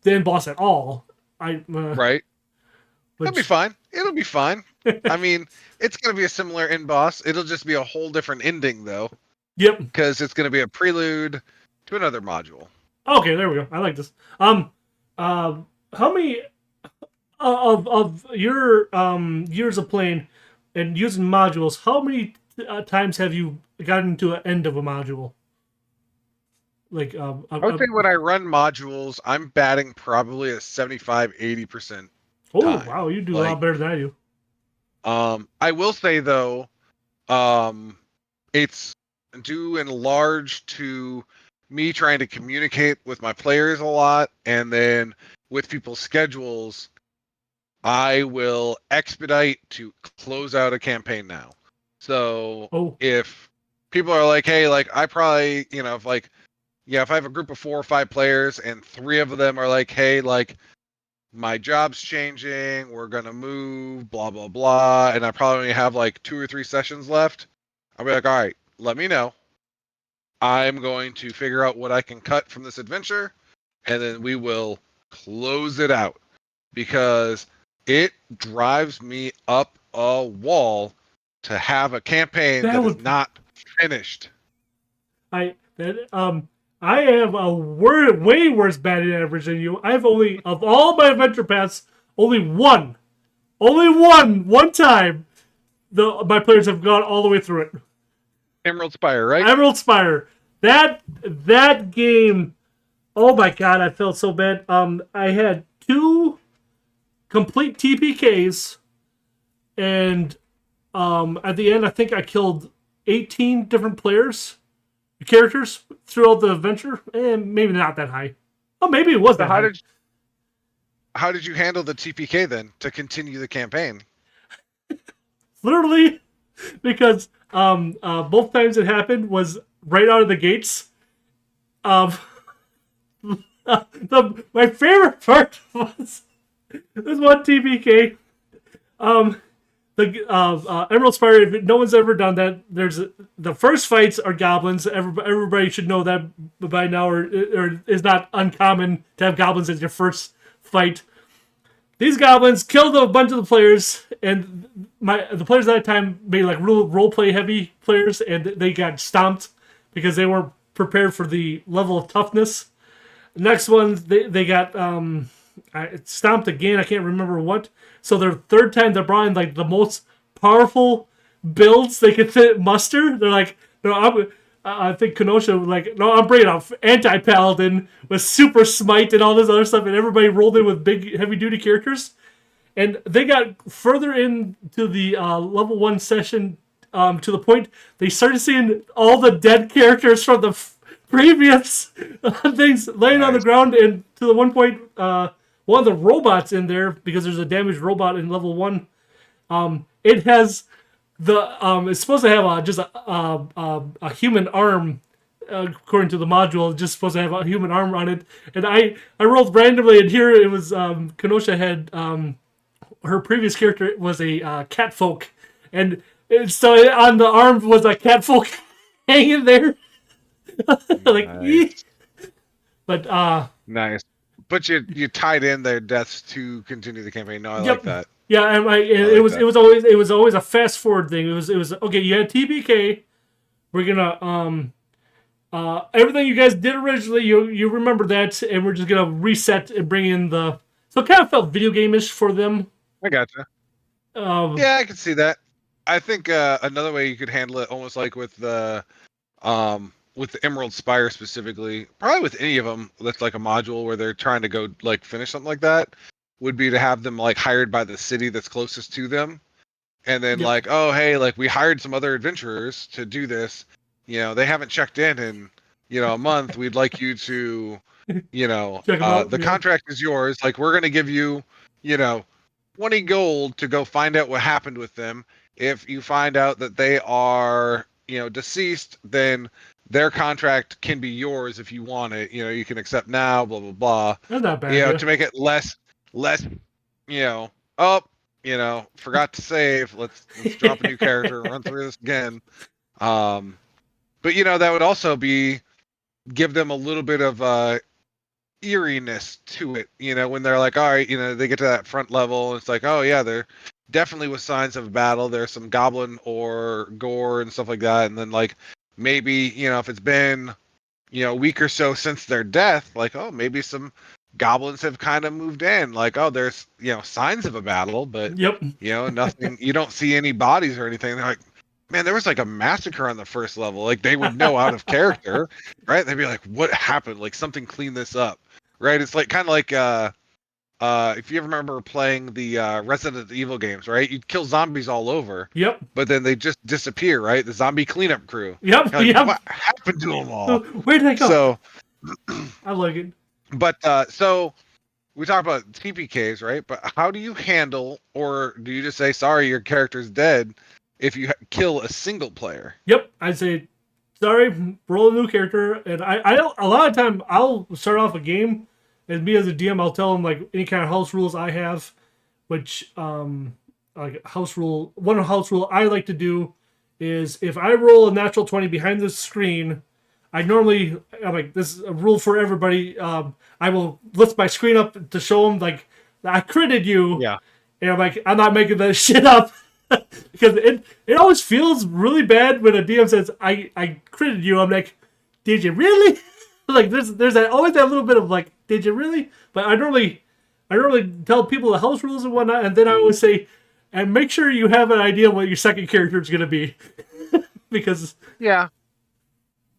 the end boss at all. Right. It'll be Which fine. It'll be fine. I mean, it's going to be a similar end boss. It'll just be a whole different ending, though, yep. because it's going to be a prelude to another module. Okay, there we go. I like this. How many of your years of playing and using modules? How many times have you gotten to an end of a module? Like I would say when I run modules, I'm batting probably a 75-80% oh time. wow, you do a Like, lot better than I do. I will say though, um, it's due in large to me trying to communicate with my players a lot, and then with people's schedules, I will expedite to close out a campaign now. So Oh, if people are like, hey, like I probably, if I have a group of 4 or 5 players and 3 of them are like, hey, like my job's changing, we're gonna move, blah blah blah, and I probably only have like 2 or 3 sessions left, I'll be like, all right, let me know. I'm going to figure out what I can cut from this adventure, and then we will close it out because it drives me up a wall to have a campaign that that is would not finished. I that I have a way worse batting average than you. I've only of all my adventure paths, only one time my players have gone all the way through it. Emerald Spire, right? Emerald Spire. That game. Oh my god, I felt so bad. I had two complete TPKs, and at the end, I think I killed 18 different characters throughout the adventure, and maybe not that high. Oh, maybe it was So that high. how did you handle the TPK then to continue the campaign? Literally, because both times it happened was right out of the gates. Um, my favorite part was this one TPK. Um, the Emerald Spire. If no one's ever done that, the first fights are goblins. Everybody should know that by now, or is not uncommon to have goblins as your first fight. These goblins killed a bunch of the players, and the players at that time made like real role play heavy players, and they got stomped because they weren't prepared for the level of toughness. The next ones they got stomped again. I can't remember what. So their third time they brought in like the most powerful builds they could muster. They're like, no, I think Kenosha was like, no, I'm bringing out anti paladin with super smite and all this other stuff, and everybody rolled in with big heavy duty characters. And they got further into the level one session to the point they started seeing all the dead characters from the previous things laying on the Nice. ground. And to the one point, one of the robots in there, because there's a damaged robot in level one, it has it's supposed to have just a human arm, according to the module. It's just supposed to have a human arm on it. And I rolled randomly, and here it was Kenosha had her previous character was a catfolk, and so on the arm was a catfolk hanging there, like. Nice. But Nice. But you tied in their deaths to continue the campaign. No, I like yep. that. Yeah, and like that. it was always a fast forward thing. It was okay. You had TBK. We're gonna everything you guys did originally. You remember that, and we're just gonna reset and bring in the. So it kind of felt video game-ish for them. I gotcha. Yeah, I can see that. I think another way you could handle it, almost like with the Emerald Spire specifically, probably with any of them that's like a module where they're trying to go like finish something like that, would be to have them like hired by the city that's closest to them, and then Yep. like, oh hey, like we hired some other adventurers to do this. They haven't checked in a month. We'd like you to, Check them out. the contract is yours. Like we're gonna give you, you know, 20 gold to go find out what happened with them. If you find out that they are, deceased, then their contract can be yours if you want it. You can accept now, blah blah blah. That's not bad. To make it less, oh, forgot to save. Let's drop a new character and run through this again. But that would also give them a little bit of eeriness to it, when they're like, all right, they get to that front level, and it's like, oh yeah, there definitely was signs of a battle. There's some goblin or gore and stuff like that, and then like maybe if it's been a week or so since their death, like, oh, maybe some goblins have kind of moved in, like, oh, there's signs of a battle, but Yep. nothing. You don't see any bodies or anything. They're like, man, there was like a massacre on the first level. Like they would know out of character, right? They'd be like, what happened? Like something cleaned this up, right? It's like kind of like if you ever remember playing the Resident Evil games, right? You'd kill zombies all over, Yep. but then they just disappear, right? The zombie cleanup crew. Yep. Like, Yep. what happened to them all? Where did they go? So, I like it. but so we talk about TPKs, right? But how do you handle, or do you just say, sorry, your character's dead, if you kill a single player? Yep. I say, sorry, roll a new character, and I don't. A lot of time, I'll start off a game, and me as a DM, I'll tell them like any kind of house rules I have, which like one house rule I like to do is if I roll a natural 20 behind the screen, I'm like, this is a rule for everybody. I will lift my screen up to show them like I critted you. Yeah. And I'm like, I'm not making that shit up. Because it always feels really bad when a DM says I critted you. I'm like, did you really? Like there's always that little bit of like, did you really? But I normally tell people the house rules and whatnot, and then I always say, and make sure you have an idea what your second character is gonna be. Because yeah.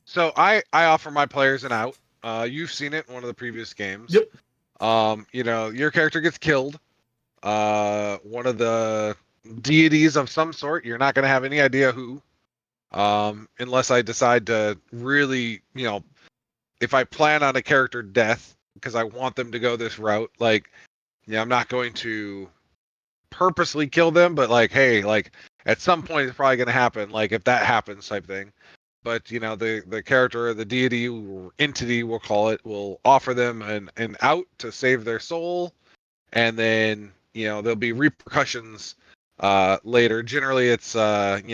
So I offer my players an out. You've seen it in one of the previous games. Yep. Your character gets killed. One of the deities of some sort. You're not going to have any idea who, unless I decide to really, if I plan on a character death, because I want them to go this route. Like, yeah, I'm not going to purposely kill them, but like, hey, like at some point it's probably going to happen. Like if that happens, type thing. But you know, the character, the deity or entity, we'll call it, will offer them an out to save their soul, and then you know there'll be repercussions later. Generally, it's you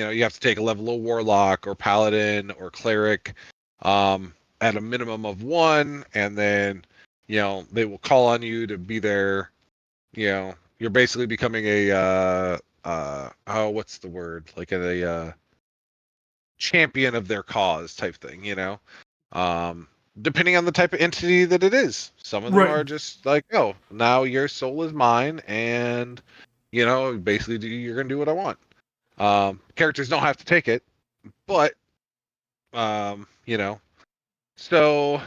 know, you have to take a level of warlock or paladin or cleric at a minimum of 1, and then you know they will call on you to be their, you know, you're basically becoming a oh, what's the word, like a champion of their cause type thing, you know. Depending on the type of entity that it is, some of them Right. are just like, oh, now your soul is mine, and you know, basically you're gonna do what I want. Characters don't have to take it, but you know. So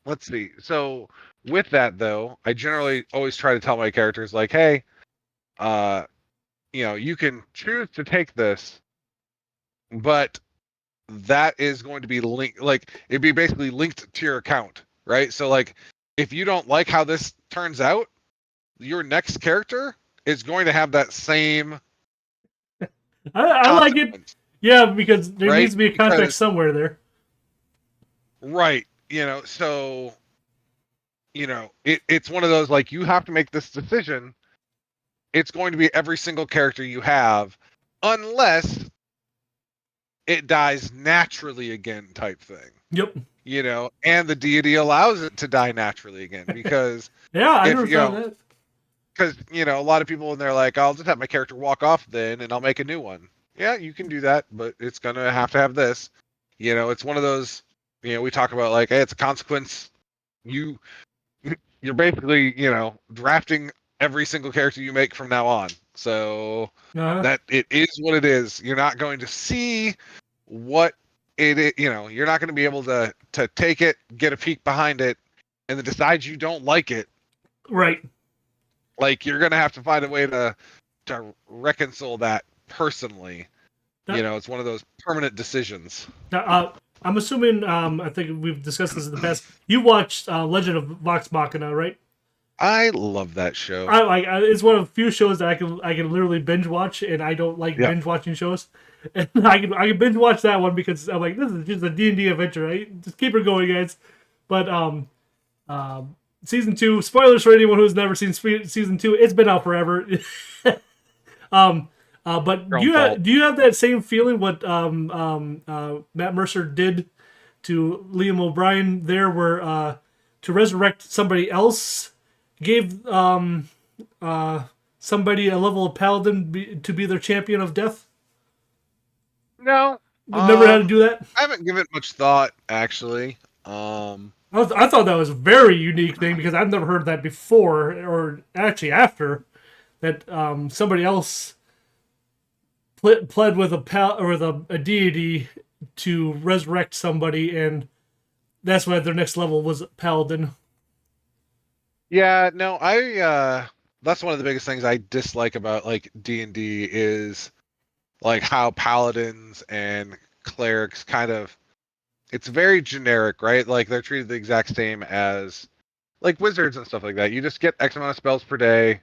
let's see. So with that though, I generally always try to tell my characters like, hey, uh, you know, you can choose to take this, but that is going to be linked, like it'd be basically linked to your account, right? So like if you don't like how this turns out, your next character is going to have that same I like it. consequence, Yeah, because there needs right? to be a context Because somewhere there. right, you know, so you know, it's one of those like you have to make this decision. It's going to be every single character you have, unless it dies naturally again type thing. Yep. You know, and the deity allows it to die naturally again, because Yeah, I if never you thought of know, that. because you know, a lot of people when they're like, I'll just have my character walk off then and I'll make a new one. Yeah, you can do that, but it's gonna have to have this. You know, it's one of those, you know, we talk about like, hey, it's a consequence. You you're basically, you know, drafting every single character you make from now on. So Uh-huh. that it is what it is. You're not going to see what you know, you're not going to be able to take it, get a peek behind it, and then decide you don't like it. Right. Like you're going to have to find a way to reconcile that personally. You That, know, it's one of those permanent decisions. I'm assuming. I think we've discussed this in the past. You watched Legend of Vox Machina, right? I love that show. I like. It's one of the few shows that I can literally binge watch, and I don't like Yeah. binge watching shows. And I can binge watch that one because I'm like, this is just a D&D adventure, right? Just keep her going, guys. But season 2, spoilers for anyone who's never seen season 2. It's been out forever. But Your own fault. do you have that same feeling what Matt Mercer did to Liam O'Brien there, where to resurrect somebody else gave somebody a level of paladin to be their champion of death? No. You've never had to do that. I haven't given it much thought actually. I thought that was a very unique thing because I've never heard that before, or actually after that somebody else pled with a deity to resurrect somebody, and that's why their next level was paladin. Yeah, no, I that's one of the biggest things I dislike about like D&D is like how paladins and clerics kind of, it's very generic, right? Like they're treated the exact same as like wizards and stuff like that. You just get X amount of spells per day.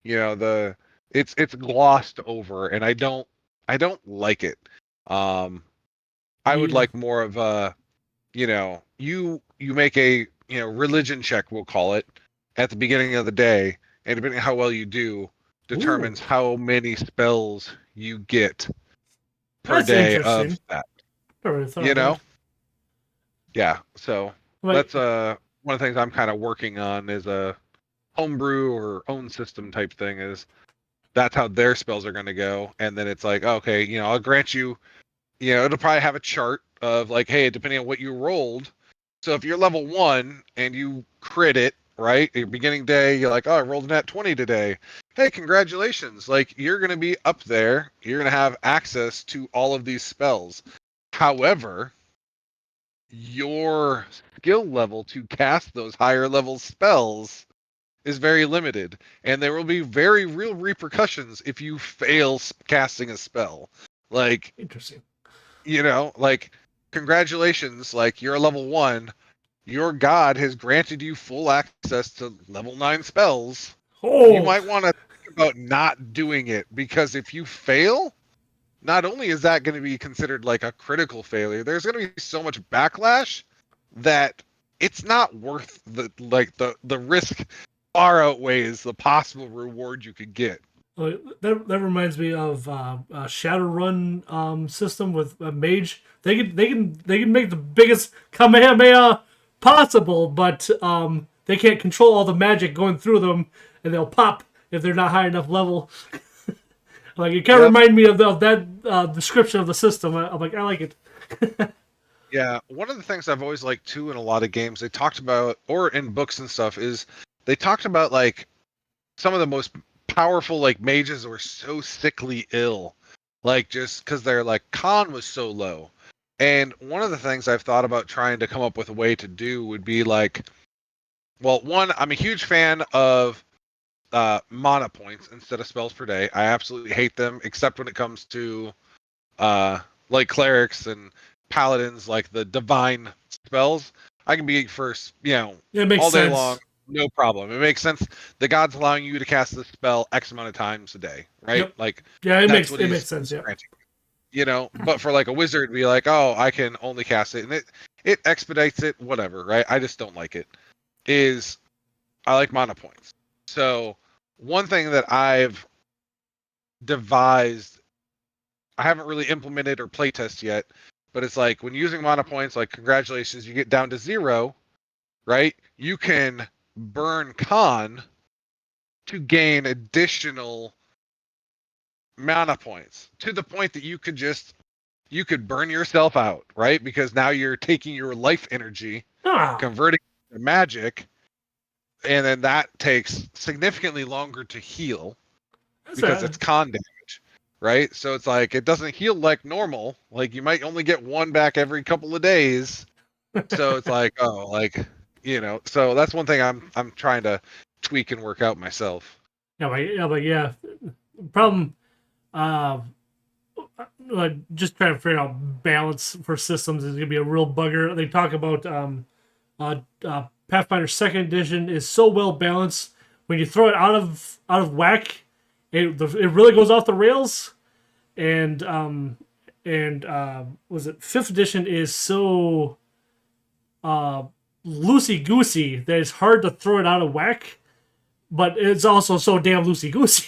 You know, it's glossed over, and I don't like it. I would Yeah. like more of a, you know, you make a, you know, religion check, we'll call it, at the beginning of the day, and depending on how well you do, Ooh, determines how many spells you get per that's day of interesting. that. Never really thought You of know? that. Yeah. So Like, that's one of the things I'm kind of working on is a homebrew or own system type thing, is that's how their spells are going to go. And then it's like, okay, you know, I'll grant you, you know, it'll probably have a chart of like, hey, depending on what you rolled. So if you're level 1 and you crit it, right? Your beginning day, you're like, oh, I rolled a nat 20 today. Hey, congratulations. Like you're going to be up there. You're going to have access to all of these spells. However, your skill level to cast those higher level spells is very limited, and there will be very real repercussions if you fail casting a spell. Like, interesting. you know, like congratulations, like you're a level 1, your god has granted you full access to level 9 spells. You Oh, might want to think about not doing it, because if you fail, not only is that going to be considered like a critical failure, there's going to be so much backlash that it's not worth the risk far outweighs the possible reward you could get. that reminds me of a Shadowrun system with a mage. They can make the biggest Kamehameha possible, but they can't control all the magic going through them, and they'll pop if they're not high enough level. Like it kind of Yep. remind me of that description of the system. I'm like, I like it. Yeah, one of the things I've always liked too in a lot of games they talked about, or in books and stuff, is they talked about like some of the most powerful like mages were so sickly ill, like just because their like con was so low. And one of the things I've thought about trying to come up with a way to do would be like, well, one, I'm a huge fan of mana points instead of spells per day. I absolutely hate them, except when it comes to like clerics and paladins, like the divine spells. I can be first, It makes all day sense. long, no problem. It makes sense. The god's allowing you to cast this spell X amount of times a day, right? Yep. Like Yeah, it that's makes what it he's makes sense. Yeah. granting. But for like a wizard, it'd be like, oh, I can only cast it, and it expedites it, whatever, right? I just don't like it. I like mana points. So one thing that I've devised, I haven't really implemented or playtest yet, but it's like when using mana points, like congratulations, you get down to 0, right? You can burn con to gain additional mana points, to the point that you could burn yourself out, right? Because now you're taking your life energy, Ah, converting it to magic, and then that takes significantly longer to heal that's because it's con damage, right? So it's like it doesn't heal like normal. Like you might only get one back every couple of days. So it's like, oh, like So that's one thing I'm trying to tweak and work out myself. yeah. Problem. Uh, like just trying to figure out balance for systems is gonna be a real bugger. They talk about Pathfinder Second Edition is so well balanced. When you throw it out of whack, it really goes off the rails. And was it Fifth Edition is so loosey goosey that it's hard to throw it out of whack, but it's also so damn loosey goosey.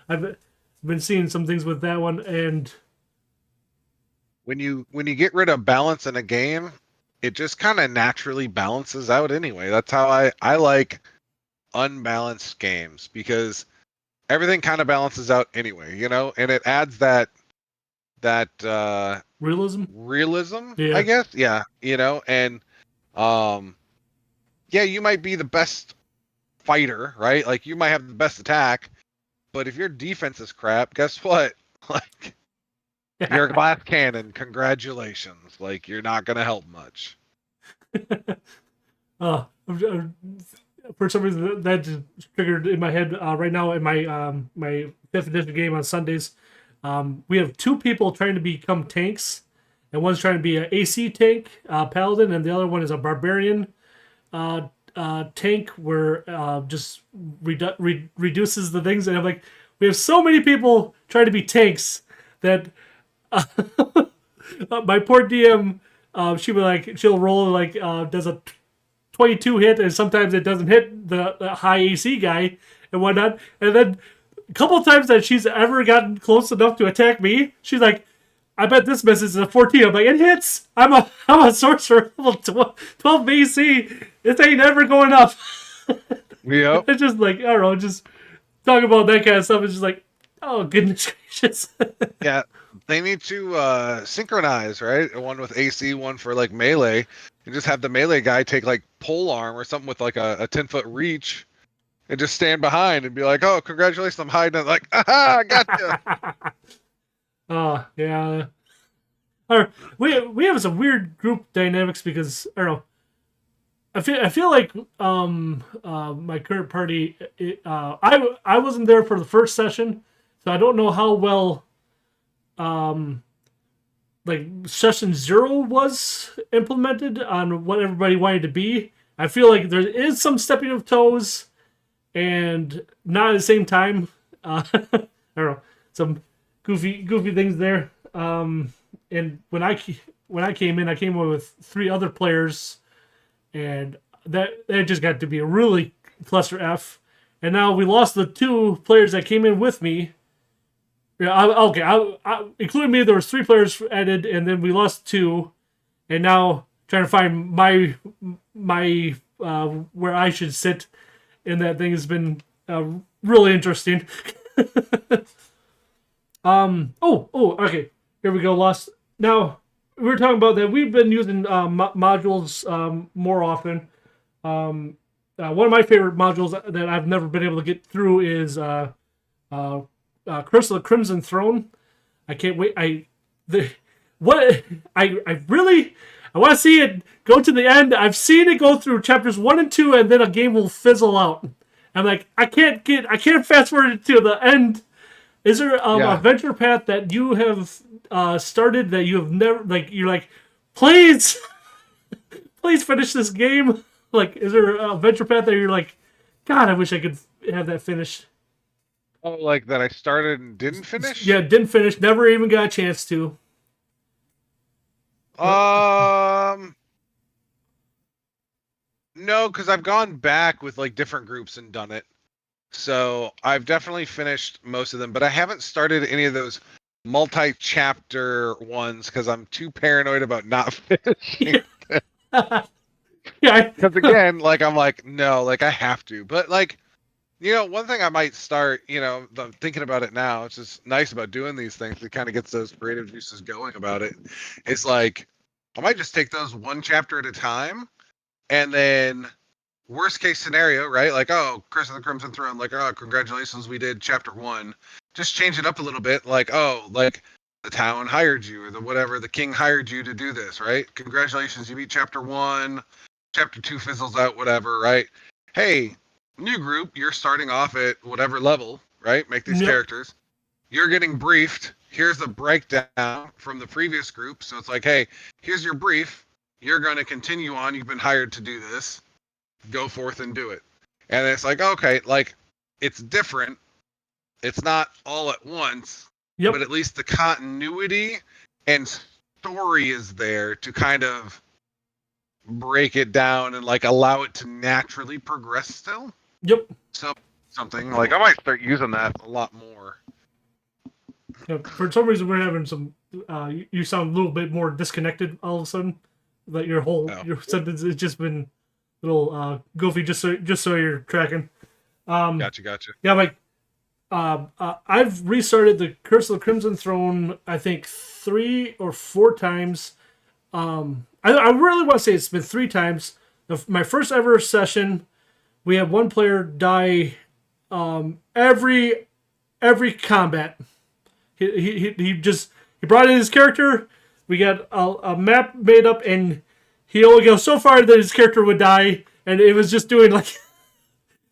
I've been seeing some things with that one, and When you get rid of balance in a game, it just kind of naturally balances out anyway. That's how I like unbalanced games, because everything kind of balances out anyway, and it adds that realism. realism, I Yeah. guess. Yeah, and um yeah, you might be the best fighter, right? Like you might have the best attack, but if your defense is crap, guess what? Like you're a glass cannon. Congratulations. Like you're not gonna help much. uh, for some reason that just triggered in my head right now in my fifth edition game on Sundays. We have two people trying to become tanks, and one's trying to be an AC tank, paladin, and the other one is a barbarian tank, where just reduces the things. And I'm like, we have so many people trying to be tanks that my poor DM, she'll roll like does a 22 hit, and sometimes it doesn't hit the high AC guy and whatnot. And then a couple of times that she's ever gotten close enough to attack me, she's like, I bet this misses a 14. I'm like, it hits. I'm a sorcerer level 12 AC. It ain't ever going up. Yep. It's just like, I don't know, just talk about that kind of stuff. It's just like, oh, goodness gracious. Yeah. They need to synchronize, right? One with AC, one for like melee, and just have the melee guy take like pole arm or something with like a 10-foot reach, and just stand behind and be like, "Oh, congratulations, I'm hiding." Like, aha, I gotcha. Oh, yeah. Or we have some weird group dynamics because I don't know. I feel like my current party I wasn't there for the first session, so I don't know how well the like session 0 was implemented on what everybody wanted to be. I feel like there is some stepping of toes, and not at the same time. I don't know, some goofy things there. And when I came in, I came in with 3 other players, and that just got to be a really cluster F. And now we lost the 2 players that came in with me. Yeah, including me, there was 3 players added, and then we lost 2, and now trying to find my where I should sit in that thing has been really interesting. Okay, here we go. Lost. Now we were talking about that we've been using modules more often. One of my favorite modules that I've never been able to get through is Curse of the Crimson Throne. I can't wait. I want to see it go to the end. I've seen it go through chapters 1 and 2, and then a game will fizzle out. I'm like, I can't fast forward it to the end. Is there a adventure path that you have started that you have never, like, you're like, please, please finish this game? Like, is there a adventure path that you're like, God, I wish I could have that finished? Oh, like that I started and didn't finish? Yeah, didn't finish. Never even got a chance to. No, because I've gone back with like different groups and done it. So I've definitely finished most of them, but I haven't started any of those multi-chapter ones because I'm too paranoid about not finishing. Yeah. Because again, like I'm like, no, like I have to. But like, you know, one thing I might start, you know, I'm thinking about it now, it's just nice about doing these things. It kind of gets those creative juices going about it. It's like, I might just take those one chapter at a time. And then worst case scenario, right? Like, oh, Curse of the Crimson Throne, like, oh, congratulations, we did chapter 1. Just change it up a little bit. Like, oh, like the town hired you or the whatever, the king hired you to do this, right? Congratulations, you beat chapter 1. Chapter 2 fizzles out, whatever, right? Hey, new group, you're starting off at whatever level, right? Make these characters. You're getting briefed. Here's the breakdown from the previous group. So it's like, hey, here's your brief. You're going to continue on. You've been hired to do this. Go forth and do it. And it's like, okay, like, it's different. It's not all at once. Yep. But at least the continuity and story is there to kind of break it down and like allow it to naturally progress still. Yep. So something like I might start using that a lot more. Yeah, for some reason we're having some you sound a little bit more disconnected all of a sudden. Like your sentence has just been a little goofy just so you're tracking. Gotcha. Yeah, like I've restarted the Curse of the Crimson Throne I think 3 or 4 times. I really want to say it's been 3 times. My first ever session, we had one player die every combat. He brought in his character. We got a map made up, and he only goes so far that his character would die, and it was just doing like.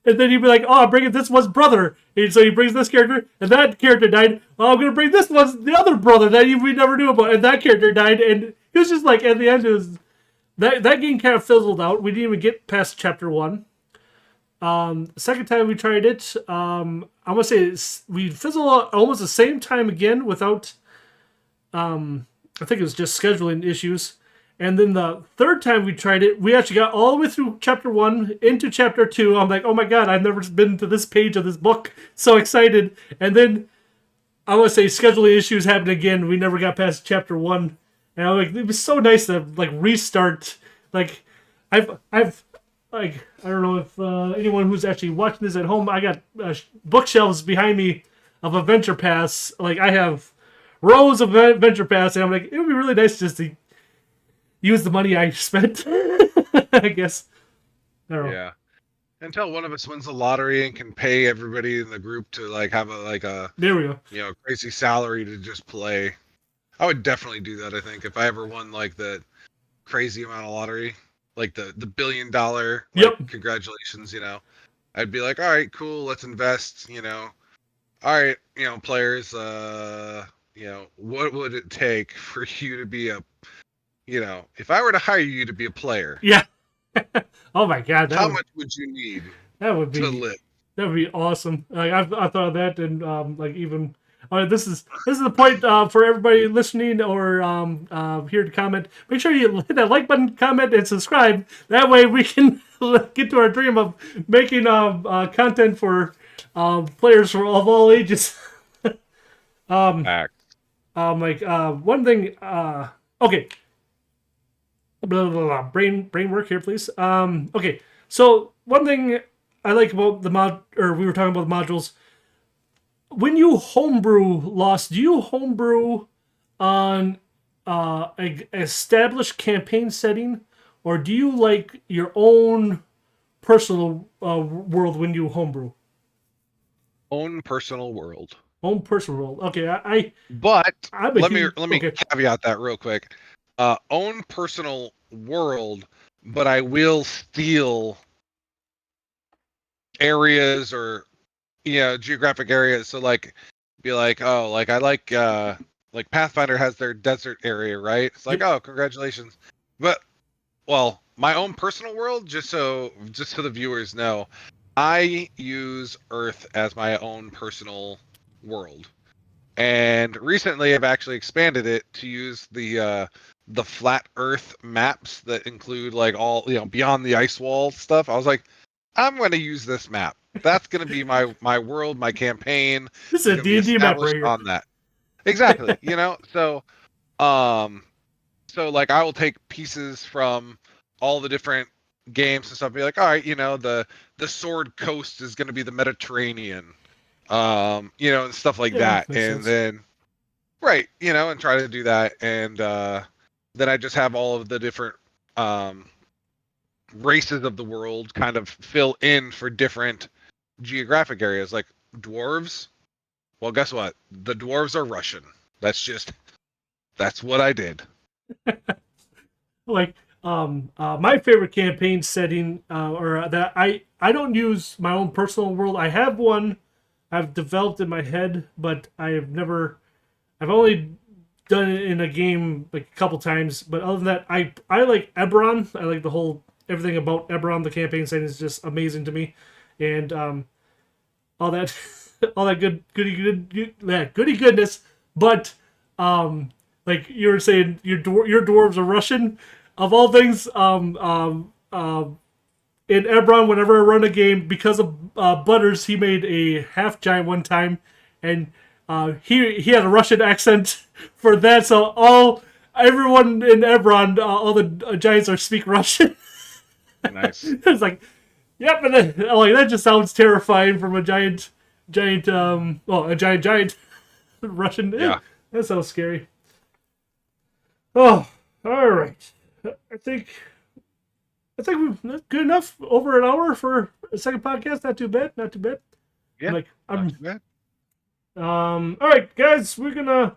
And then he'd be like, "Oh, I'm bringing this one's brother." And so he brings this character, and that character died. "Oh, I'm gonna bring this one's the other brother that we never knew about," and that character died. And it was just like at the end, it was that game kind of fizzled out. We didn't even get past chapter 1. The second time we tried it, I'm gonna say we fizzled out almost the same time again without. I think it was just scheduling issues. And then the third time we tried it, we actually got all the way through chapter 1 into chapter 2. I'm like, oh my God, I've never been to this page of this book. So excited. And then I want to say scheduling issues happened again. We never got past chapter 1. And I'm like, it was so nice to like restart. Like I've like, I don't know if anyone who's actually watching this at home, I got bookshelves behind me of Adventure Pass. Like I have rows of Adventure Pass, and I'm like, it would be really nice just to use the money I spent. I guess. I don't know. Yeah. Until one of us wins the lottery and can pay everybody in the group to like have a there we go. You know, crazy salary to just play. I would definitely do that, I think, if I ever won like the crazy amount of lottery. Like the $1 billion like, yep. Congratulations, you know. I'd be like, all right, cool, let's invest, you know. All right, you know, players, what would it take for you to be if I were to hire you to be a player, Yeah. Oh my God, how much would you need that would to be live? that would be awesome. Like I thought of that, and like even this is the point for everybody listening or here to comment. Make sure you hit that like button, comment, and subscribe. That way we can get to our dream of making content for players of all ages. Act. Like one thing. Okay. Blah, blah, blah. Brain work here, please. Okay. So one thing I like about the mod, or we were talking about the modules. When you homebrew Lost, do you homebrew on a established campaign setting, or do you like your own personal world when you homebrew? Own personal world. Own personal world. Okay, But I'm a let me huge, let me okay. caveat that real quick. Own personal world, but I will steal areas or geographic areas. So like, be like, oh, like I like Pathfinder has their desert area, right? It's like, Yep. oh, congratulations. But well, my own personal world, just so the viewers know, I use Earth as my own personal world. And recently I've actually expanded it to use the flat Earth maps that include like all beyond the ice wall stuff. I was like, I'm going to use this map. That's going to be my world, my campaign This is is a going to be D&D map right established here. on that. Exactly. Um so like I will take pieces from all the different games and stuff, be like, all right, the Sword Coast is going to be the Mediterranean, and stuff like Yeah, that, makes and sense. then right, and try to do that, and then I just have all of the different um races of the world kind of fill in for different geographic areas, like dwarves. Well, guess what? The dwarves are Russian. That's what I did. Like my favorite campaign setting or that I don't use my own personal world. I have one I've developed in my head, but I've only done it in a game like a couple times, but other than that, I like Eberron. I like the whole everything about Eberron. The campaign setting is just amazing to me, and all that all that goody goodness. But like you were saying, your dwarves are Russian. Of all things, in Ebron, whenever I run a game, because of Butters, he made a half giant one time, and he had a Russian accent for that. So everyone in Ebron, all the giants are speak Russian. Nice. It's like, yep, and then, like that just sounds terrifying from a giant Russian. Yeah. That sounds scary. Oh, all right. I think that's good enough. Over an hour for a second podcast. Not too bad. Not too bad. Yeah. Like Not too bad. all right, guys. We're gonna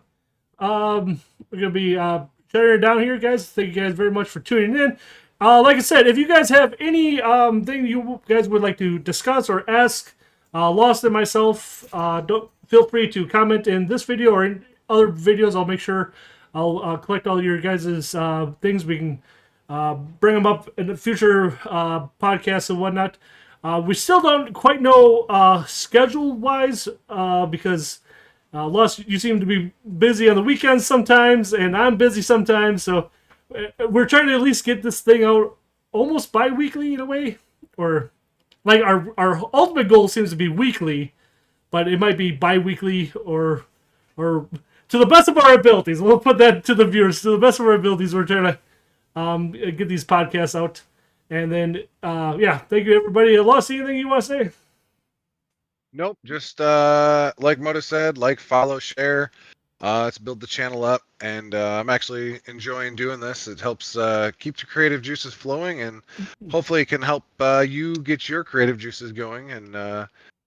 be shutting it down here, guys. Thank you guys very much for tuning in. Like I said, if you guys have any thing you guys would like to discuss or ask Lost and myself, don't feel free to comment in this video or in other videos. I'll make sure I'll collect all your guys' things. We can bring them up in the future podcasts and whatnot. We still don't quite know schedule-wise because Lost, you seem to be busy on the weekends sometimes, and I'm busy sometimes. So we're trying to at least get this thing out almost bi-weekly in a way, or like our ultimate goal seems to be weekly, but it might be bi-weekly or to the best of our abilities. We'll put that to the viewers. To the best of our abilities, we're trying to get these podcasts out. And then, yeah, thank you, everybody. Lost, anything you want to say? Nope. Just like Moda said, like, follow, share. Let's build the channel up, and I'm actually enjoying doing this. It helps keep the creative juices flowing, and hopefully it can help you get your creative juices going, and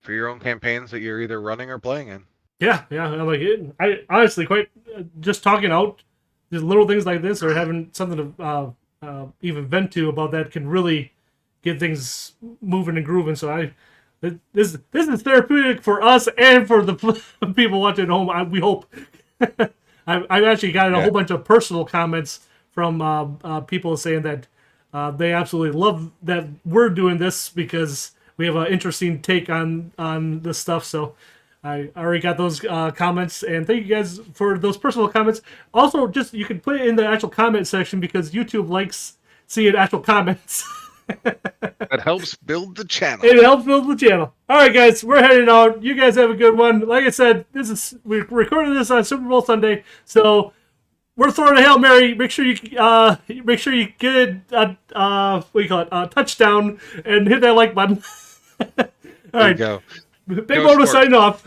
for your own campaigns that you're either running or playing in. Yeah, I like it. I honestly quite just talking out just little things like this or having something to even vent to about that can really get things moving and grooving. So this is therapeutic for us and for the people watching at home. We hope. I've actually gotten a Yeah. whole bunch of personal comments from people saying that they absolutely love that we're doing this because we have an interesting take on this stuff. So I already got those comments, and thank you guys for those personal comments. Also, just you can put it in the actual comment section because YouTube likes seeing actual comments. That helps build the channel. It helps build the channel. All right, guys, we're heading out. You guys have a good one. Like I said, we're recording this on Super Bowl Sunday, so we're throwing a Hail Mary. Make sure you get what do you call it, a touchdown, and hit that like button. All There you right, go. Big Go Moto Sparks. signing off.